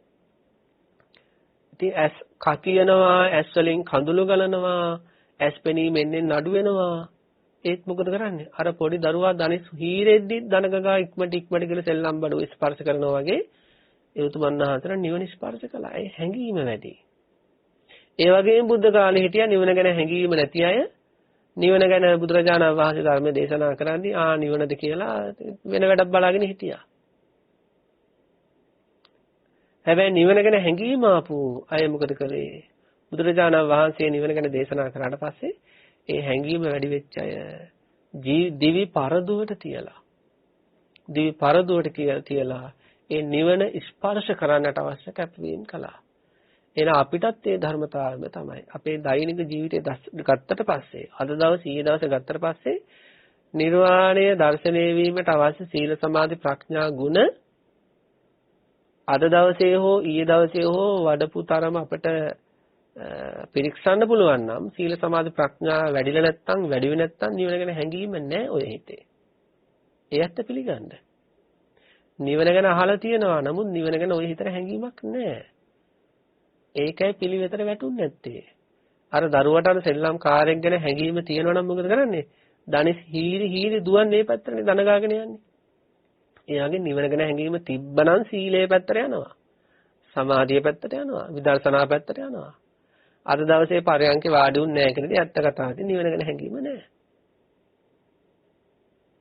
ඉතින් ඇස් කකියනවා, ඇස් වලින් කඳුළු ගලනවා, ඇස් පෙනීම එන්නේ නඩු වෙනවා. ඒත් මොකද කරන්නේ? අර පොඩි දරුවා ධනිස් හීරෙද්දි දනගගා ඉක්මනට කියලා සෙල්ලම් බඩුව ස්පර්ශ කරනවා වගේ ඒ උතුමන් වහන්සේලා නිවන ස්පර්ශ කළා. ඒ හැඟීම වැඩි. ඒ වගේම බුද්ධ කාලේ හිටියා නිවන ගැන හැඟීම නැති අය. නිවන ගැන බුදුරජාණන් වහන්සේ ධර්ම දේශනා කරන්නේ නිවනද කියලා වෙන වැඩක් බලාගෙන හිටියා. හැබැයි නිවන ගැන හැඟීම ආපු අය මොකද කළේ? බුදුරජාණන් වහන්සේ නිවන ගැන දේශනා කරාට පස්සේ ඒ හැඟීම වැඩි වෙච්ච අය දිවි පරදුවට තියලා ඒ නිවන ස්පර්ශ කරන්නට අවශ්‍ය කැපවීම කළා. එහෙනම් අපිටත් ඒ ධර්මතාවය තමයි. අපේ දෛනික ජීවිතය ගත්තට පස්සේ අද දවස් ඊයේ දවස් ගත්තට පස්සේ නිර්වාණය දර්ශනය වීමට අවශ්‍ය සීල සමාධි ප්‍රඥා ගුණ අද දවසේ හෝ ඊයේ දවසේ හෝ වඩපු තරම අපිට පිරික්සන්න පුළුවන් නම් සීල සමාධි ප්‍රඥා වැඩිලා නැත්නම් වැඩි වෙ නැත්නම් නිවන ගැන හැඟීම නැහැ ඔය හිතේ. ඒ ඇත්ත පිළිගන්න. නිවන ගැන අහලා තියෙනවා නමුත් නිවන ගැන ඔය හිතේ හැඟීමක් නැහැ. ඒකයි පිළිවෙතට වැටුන්නේ නැත්තේ. අර දරුවට අර සෙල්ලම් කාර්යයක් ගැන හැඟීම තියෙනවා නම් මොකද කරන්නේ? ධනිස් හීරි දුවන්නේ මේ පැත්තටනේ දන ගාගෙන යන්නේ. එයාගේ නිවන ගැන හැඟීම තිබ්බනම් සීලයේ පැත්තට යනවා. සමාධිය පැත්තට යනවා. විදර්ශනා පැත්තට යනවා. අද දවසේ පරයන්කේ වාඩි වුන්නේ නැහැ කියන දේ ඇත්ත කතාවදී නිවන ගැන හැඟීම නැහැ.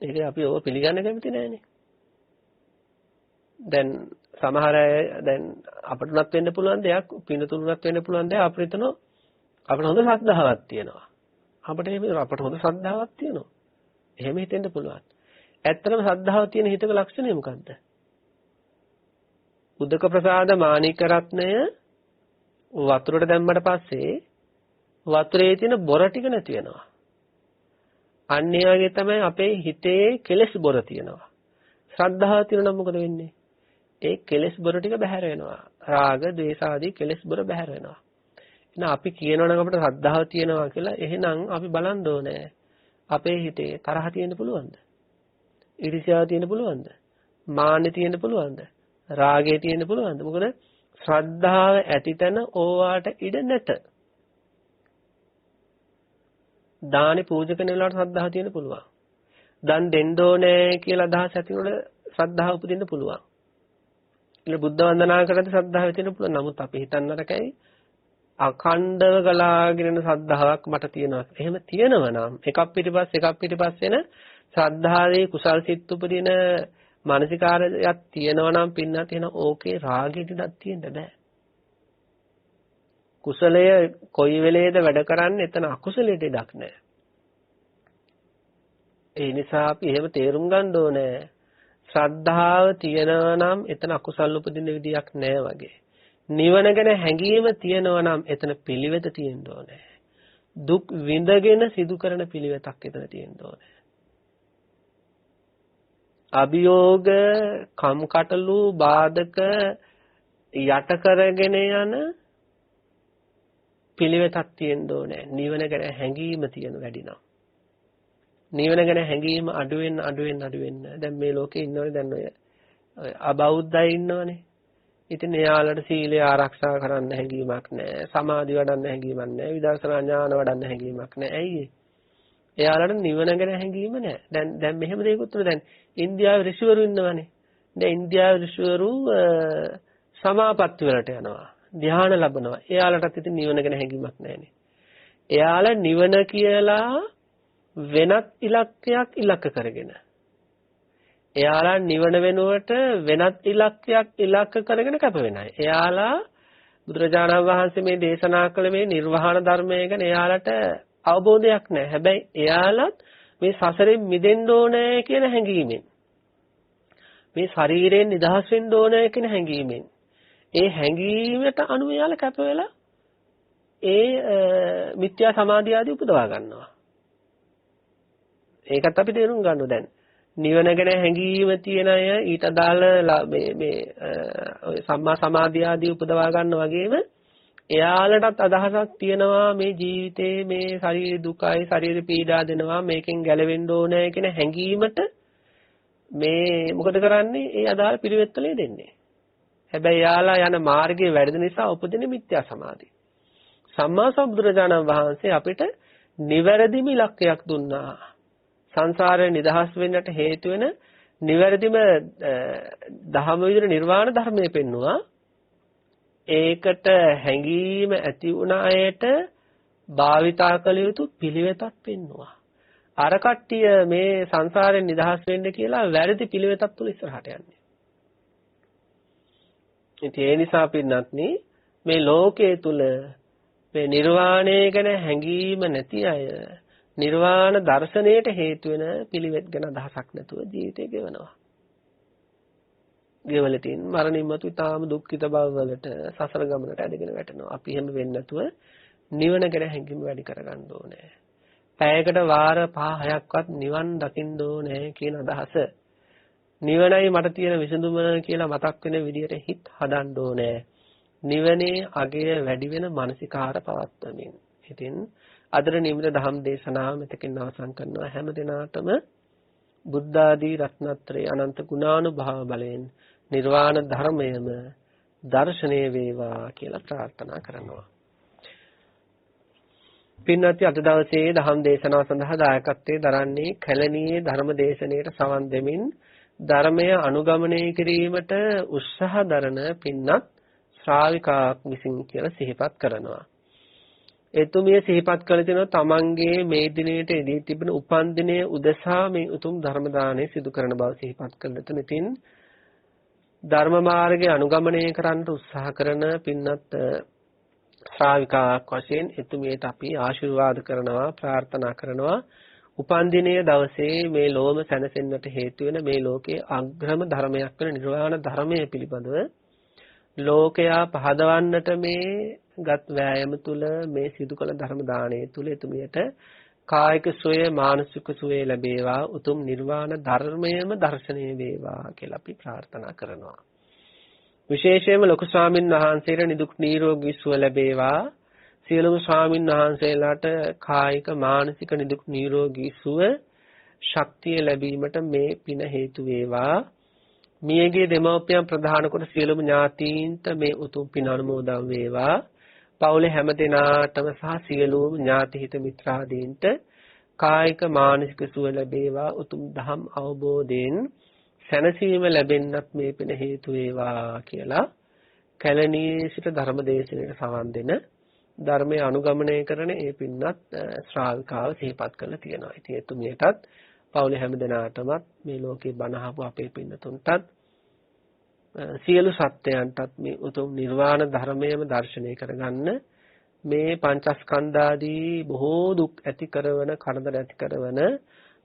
ඒක අපි ඕක පිළිගන්න කැමති නැහැනේ. දැන් සමහර අය දැන් අපට උනත් වෙන්න පුළුවන් දෙයක් පිනතුණුත් වෙන්න පුළුවන් දෙයක් අපිට හොඳ ශ්‍රද්ධාවක් තියෙනවා. අපට හොඳ ශ්‍රද්ධාවක් තියෙනවා. එහෙම හිතෙන්න පුළුවන්. ඇත්තටම ශ්‍රද්ධාව තියෙන හිතක ලක්ෂණය මොකද්ද? උදක ප්‍රසාද මාණික රත්නය වතුරට දැම්මට පස්සේ වතුරේ තියෙන බොර ටික නැති වෙනවා. අන්න ඒ වගේ තමයි අපේ හිතේ කෙලෙස් බොර තියෙනවා. ශ්‍රද්ධාව තියෙනවා නම් මොකද වෙන්නේ? ඒ කෙලෙස් බොර ටික බැහැර වෙනවා. රාග, ද්වේෂ ආදී කෙලෙස් බොර බැහැර වෙනවා. එහෙනම් අපි කියනවනම් අපිට ශ්‍රද්ධාව තියෙනවා කියලා එහෙනම් අපි බලන්න ඕනේ. අපේ හිතේ තරහ තියෙන්න පුළුවන්ද? ඊර්ෂ්‍යාව තියෙන්න පුළුවන්ද? මාන්නය තියෙන්න පුළුවන්ද? රාගය තියෙන්න පුළුවන්ද? මොකද ශ්‍රද්ධාව ඇති තැන ඕවාට ඉඩ නැත. දානි පූජා කරන වෙලාවට ශ්‍රද්ධාව තියෙන්න පුළුවන්. දන් දෙන්න ඕනේ කියලා අදහස් ඇතිවෙනකොට ශ්‍රද්ධාව උපදින්න පුළුවන්. ඉතින් බුද්ධ වන්දනා කරද්දී ශ්‍රද්ධාව තියෙන්න පුළුවන්. නමුත් අපි හිතන්නරකයි අඛණ්ඩව ගලාගෙන යන ශ්‍රද්ධාවක් මට තියෙනවා. එහෙම තියෙනවා නම් එකක් පිටිපස්ස වෙන ශ්‍රද්ධාවේ කුසල් සිත් උපදින මානසිකාරයක් තියෙනවා නම් පින්නත් එන ඕකේ රාගෙට ඉඩක් තියෙන්න බෑ. කුසලය කොයි වෙලේද වැඩ කරන්නේ එතන අකුසලයට ඉඩක් නැහැ. ඒ නිසා අපි එහෙම තේරුම් ගන්න ඕනේ. ශ්‍රද්ධාව තියෙනවා නම් එතන අකුසල් උපදින්න විදියක් නැහැ වගේ. නිවන ගැන හැඟීම තියෙනවා නම් එතන පිළිවෙත තියෙන්න ඕනේ. දුක් විඳගෙන සිදු කරන පිළිවෙතක් එතන තියෙන්න ඕනේ. අභියෝග, කම්කටොළු, බාධක යට කරගෙන යන පිළිවෙතක් තියෙන්න ඕනේ. නිවන ගැන හැඟීම තියෙන වැඩි නම්. නිවන ගැන හැඟීම අඩු වෙන්න දැන් මේ ලෝකේ ඉන්නවනේ දැන් ඔය අබෞද්ධය ඉන්නවනේ. ඉතින් එයාලට සීලය ආරක්ෂා කරන්න හැඟීමක් නැහැ. සමාධි වඩන්න හැඟීමක් නැහැ. විදර්ශනා ඥාන වඩන්න හැඟීමක් නැහැ. ඇයි එයාලට නිවන ගැන හැඟීම නැහැ. දැන් මෙහෙම දෙයක්වත් උන දැන් ඉන්දියාවේ ඍෂිවරු ඉන්නවනේ. දැන් ඉන්දියාවේ ඍෂිවරු සමාපatti වලට යනවා. ධ්‍යාන ලබනවා. එයාලටත් ඉතින් නිවන ගැන හැඟීමක් නැහැනේ. එයාලා නිවන කියලා වෙනත් ඉලක්කයක් ඉලක්ක කරගෙන. එයාලා නිවන වෙනුවට වෙනත් ඉලක්කයක් ඉලක්ක කරගෙන කැප වෙන අය. එයාලා බුදුරජාණන් වහන්සේ මේ දේශනා කළ මේ නිර්වාණ ධර්මය ගැන එයාලට අවබෝධයක් නැහැ. හැබැයි එයාලත් මේ සසරෙන් මිදෙන්න ඕනේ කියන හැඟීමෙන් මේ ශරීරයෙන් නිදහස් වෙන්න ඕනේ කියන හැඟීමෙන් ඒ හැඟීමට අනුව එයාලා කැප වෙලා ඒ මිත්‍යා සමාධිය ආදී උපදවා ගන්නවා. ඒකත් අපි තේරුම් ගන්න දැන් නිවන ගැන හැඟීම තියන අය ඊට අදාළ මේ සම්මා සමාධිය ආදී උපදවා ගන්න වගේම එයාලටත් අදහසක් තියෙනවා මේ ජීවිතේ මේ ශරීර දුකයි ශරීර පීඩා දෙනවා මේකෙන් ගැලවෙන්න ඕනේ කියන හැඟීමට මේ මොකද කරන්නේ ඒ අදාළ පිළිවෙත්වලේ දෙන්නේ. හැබැයි යාලා යන මාර්ගයේ වැඩි නිසා උපදින මිත්‍යා සමාධිය. සම්මා සම්බුදුරජාණන් වහන්සේ අපිට නිවැරදිම ඉලක්කයක් දුන්නා. සංසාරයෙන් නිදහස් වෙන්නට හේතු වෙන නිවැරදිම දහම විදිහට නිර්වාණ ධර්මයේ පෙන්නවා. ඒකට හැඟීම ඇති වුණ අයට භාවිතා කළ යුතු පිළිවෙතක් පෙන්නවා. අර කට්ටිය මේ සංසාරයෙන් නිදහස් වෙන්න කියලා වැරදි පිළිවෙතක් තුල ඉස්සරහට යන්නේ. ඉතින් ඒ නිසා පින්නත්නි මේ ලෝකයේ තුල මේ නිර්වාණය ගැන හැඟීම නැති අය නිර්වාණ දර්ශනයට හේතු වෙන පිළිවෙත් ගැන අදහසක් නැතුව ජීවිතය ගෙවනවා. ගෙවලටින් මරණින් මතු තාම දුක්ඛිත භවවලට සසර ගමනට ඇදගෙන වැටෙනවා. අපි එහෙම වෙන්නේ නැතුව නිවන ගැන හැඟීම වැඩි කරගන්න ඕනේ. පැයකට වාර 5-6ක්වත් නිවන් දකින්න ඕනේ කියන අදහස. නිවනයි මට තියෙන විසඳුම කියලා මතක් වෙන විදිහට හිත හදන්න ඕනේ. නිවනේ අගය වැඩි වෙන මානසිකාර පවත්වමින්. ඉතින් අදට නිමිත දහම් දේශනාව මෙතකින් අවසන් කරනවා. හැම දිනාටම බුද්ධ ආදී රත්නත්‍රේ අනන්ත ගුණානුභාව බලයෙන් නිර්වාණ ධර්මයම දර්ශනය වේවා කියලා ප්‍රාර්ථනා කරනවා. පින්වත්නි අද දවසේ දහම් දේශනාව සඳහා දායකත්වයේ දරන්නේ කැලණියේ ධර්ම දේශනාවට සවන් දෙමින් ධර්මය අනුගමනය කිරීමට උත්සාහ දරන පින්වත් ශ්‍රාවිකාවක් විසින් කියලා සිහිපත් කරනවා. එතුමිය සිහිපත් කළ දෙනවා තමන්ගේ මේ දිනේට එදී තිබෙන උපන් දිනයේ උදෙසා මේ උතුම් ධර්ම දාණය සිදු කරන බව සිහිපත් කළ දෙතුන. ඉතින් ධර්ම මාර්ගය අනුගමනය කරන්න උත්සාහ කරන පින්වත් ශ්‍රාවිකාවක් වශයෙන් එතුමියට අපි ආශිර්වාද කරනවා ප්‍රාර්ථනා කරනවා. උපන් දිනයේ දවසේ මේ ලෝම සැනසෙන්නට හේතු වෙන මේ ලෝකයේ අග්‍රම ධර්මයක් වෙන නිර්වාණ ධර්මය පිළිබඳව ලෝකයා පහදවන්නට මේ ගත් වෑයම තුල මේ සිදු කළ ධර්ම දාණය තුල එතුමියට කායික සුවය මානසික සුවය ලැබේවා උතුම් නිර්වාණ ධර්මයේම දර්ශනය වේවා කියලා අපි ප්‍රාර්ථනා කරනවා. විශේෂයෙන්ම ලොකු ස්වාමින් වහන්සේට නිදුක් නිරෝගී සුව ලැබේවා. සියලුම ස්වාමින් වහන්සේලාට කායික මානසික නිදුක් නිරෝගී සුව ශක්තිය ලැබීමට මේ පින හේතු වේවා. මියගේ දෙමව්පියන් ප්‍රධාන කොට සියලුම ඥාතීන්ට මේ උතුම් පින අනුමෝදන් වේවා. පවුලේ හැම දෙනාටම සහ සියලුම ඥාති හිත මිත්‍රාදීන්ට කායික මානසික සුව ලැබේවා. උතුම් ධම් අවබෝධයෙන් සැනසීම ලැබෙන්නත් මේ පින හේතු වේවා කියලා කැලණියේ සිට ධර්ම දේශනාවට සවන් දෙන ධර්මයේ අනුගමනය කරන ඒ පින්වත් ශ්‍රාවිකාව සිහිපත් කරලා තියෙනවා. ඉතින් එතුමියටත් පවුලේ හැම දෙනාටමත් මේ ලෝකේ බණ අහපු අපේ පින්නතුන්ටත් සියලු සත්‍යයන්ටත් මේ උතුම් නිර්වාණ ධර්මයේම දර්ශනය කරගන්න මේ පංචස්කන්ධාදී බොහෝ දුක් ඇති කරන කරදර ඇති කරන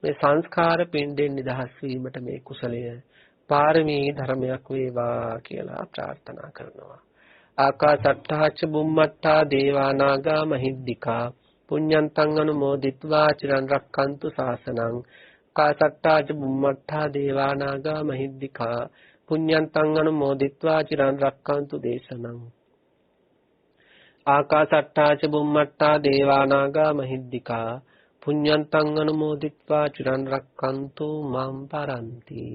මේ සංස්කාර පින්ඩෙන් නිදහස් වීමට මේ කුසලය පාරමී ධර්මයක් වේවා කියලා ප්‍රාර්ථනා කරනවා. ආකාසට්ඨා ච බුම්මට්ඨා දේවා නාග මහිද්దికා පුඤ්ඤන්තං අනුමෝදිත්වා චිරන් රක්ඛන්තු ශාසනං ආකාසට්ඨා ච බුම්මට්ඨා දේවා නාග මහිද්దికා පුඤ්ඤන්තං අනුමෝදිත්වා චිරන් රක්ඛන්තු දේශනං ආකාසට්ඨා ච බුම්මට්ඨා දේවා නාග මහිද්దికා පුඤ්ඤන්තං අනුමෝදිත්වා චිරන් රක්ඛන්තු මම් පරන්ති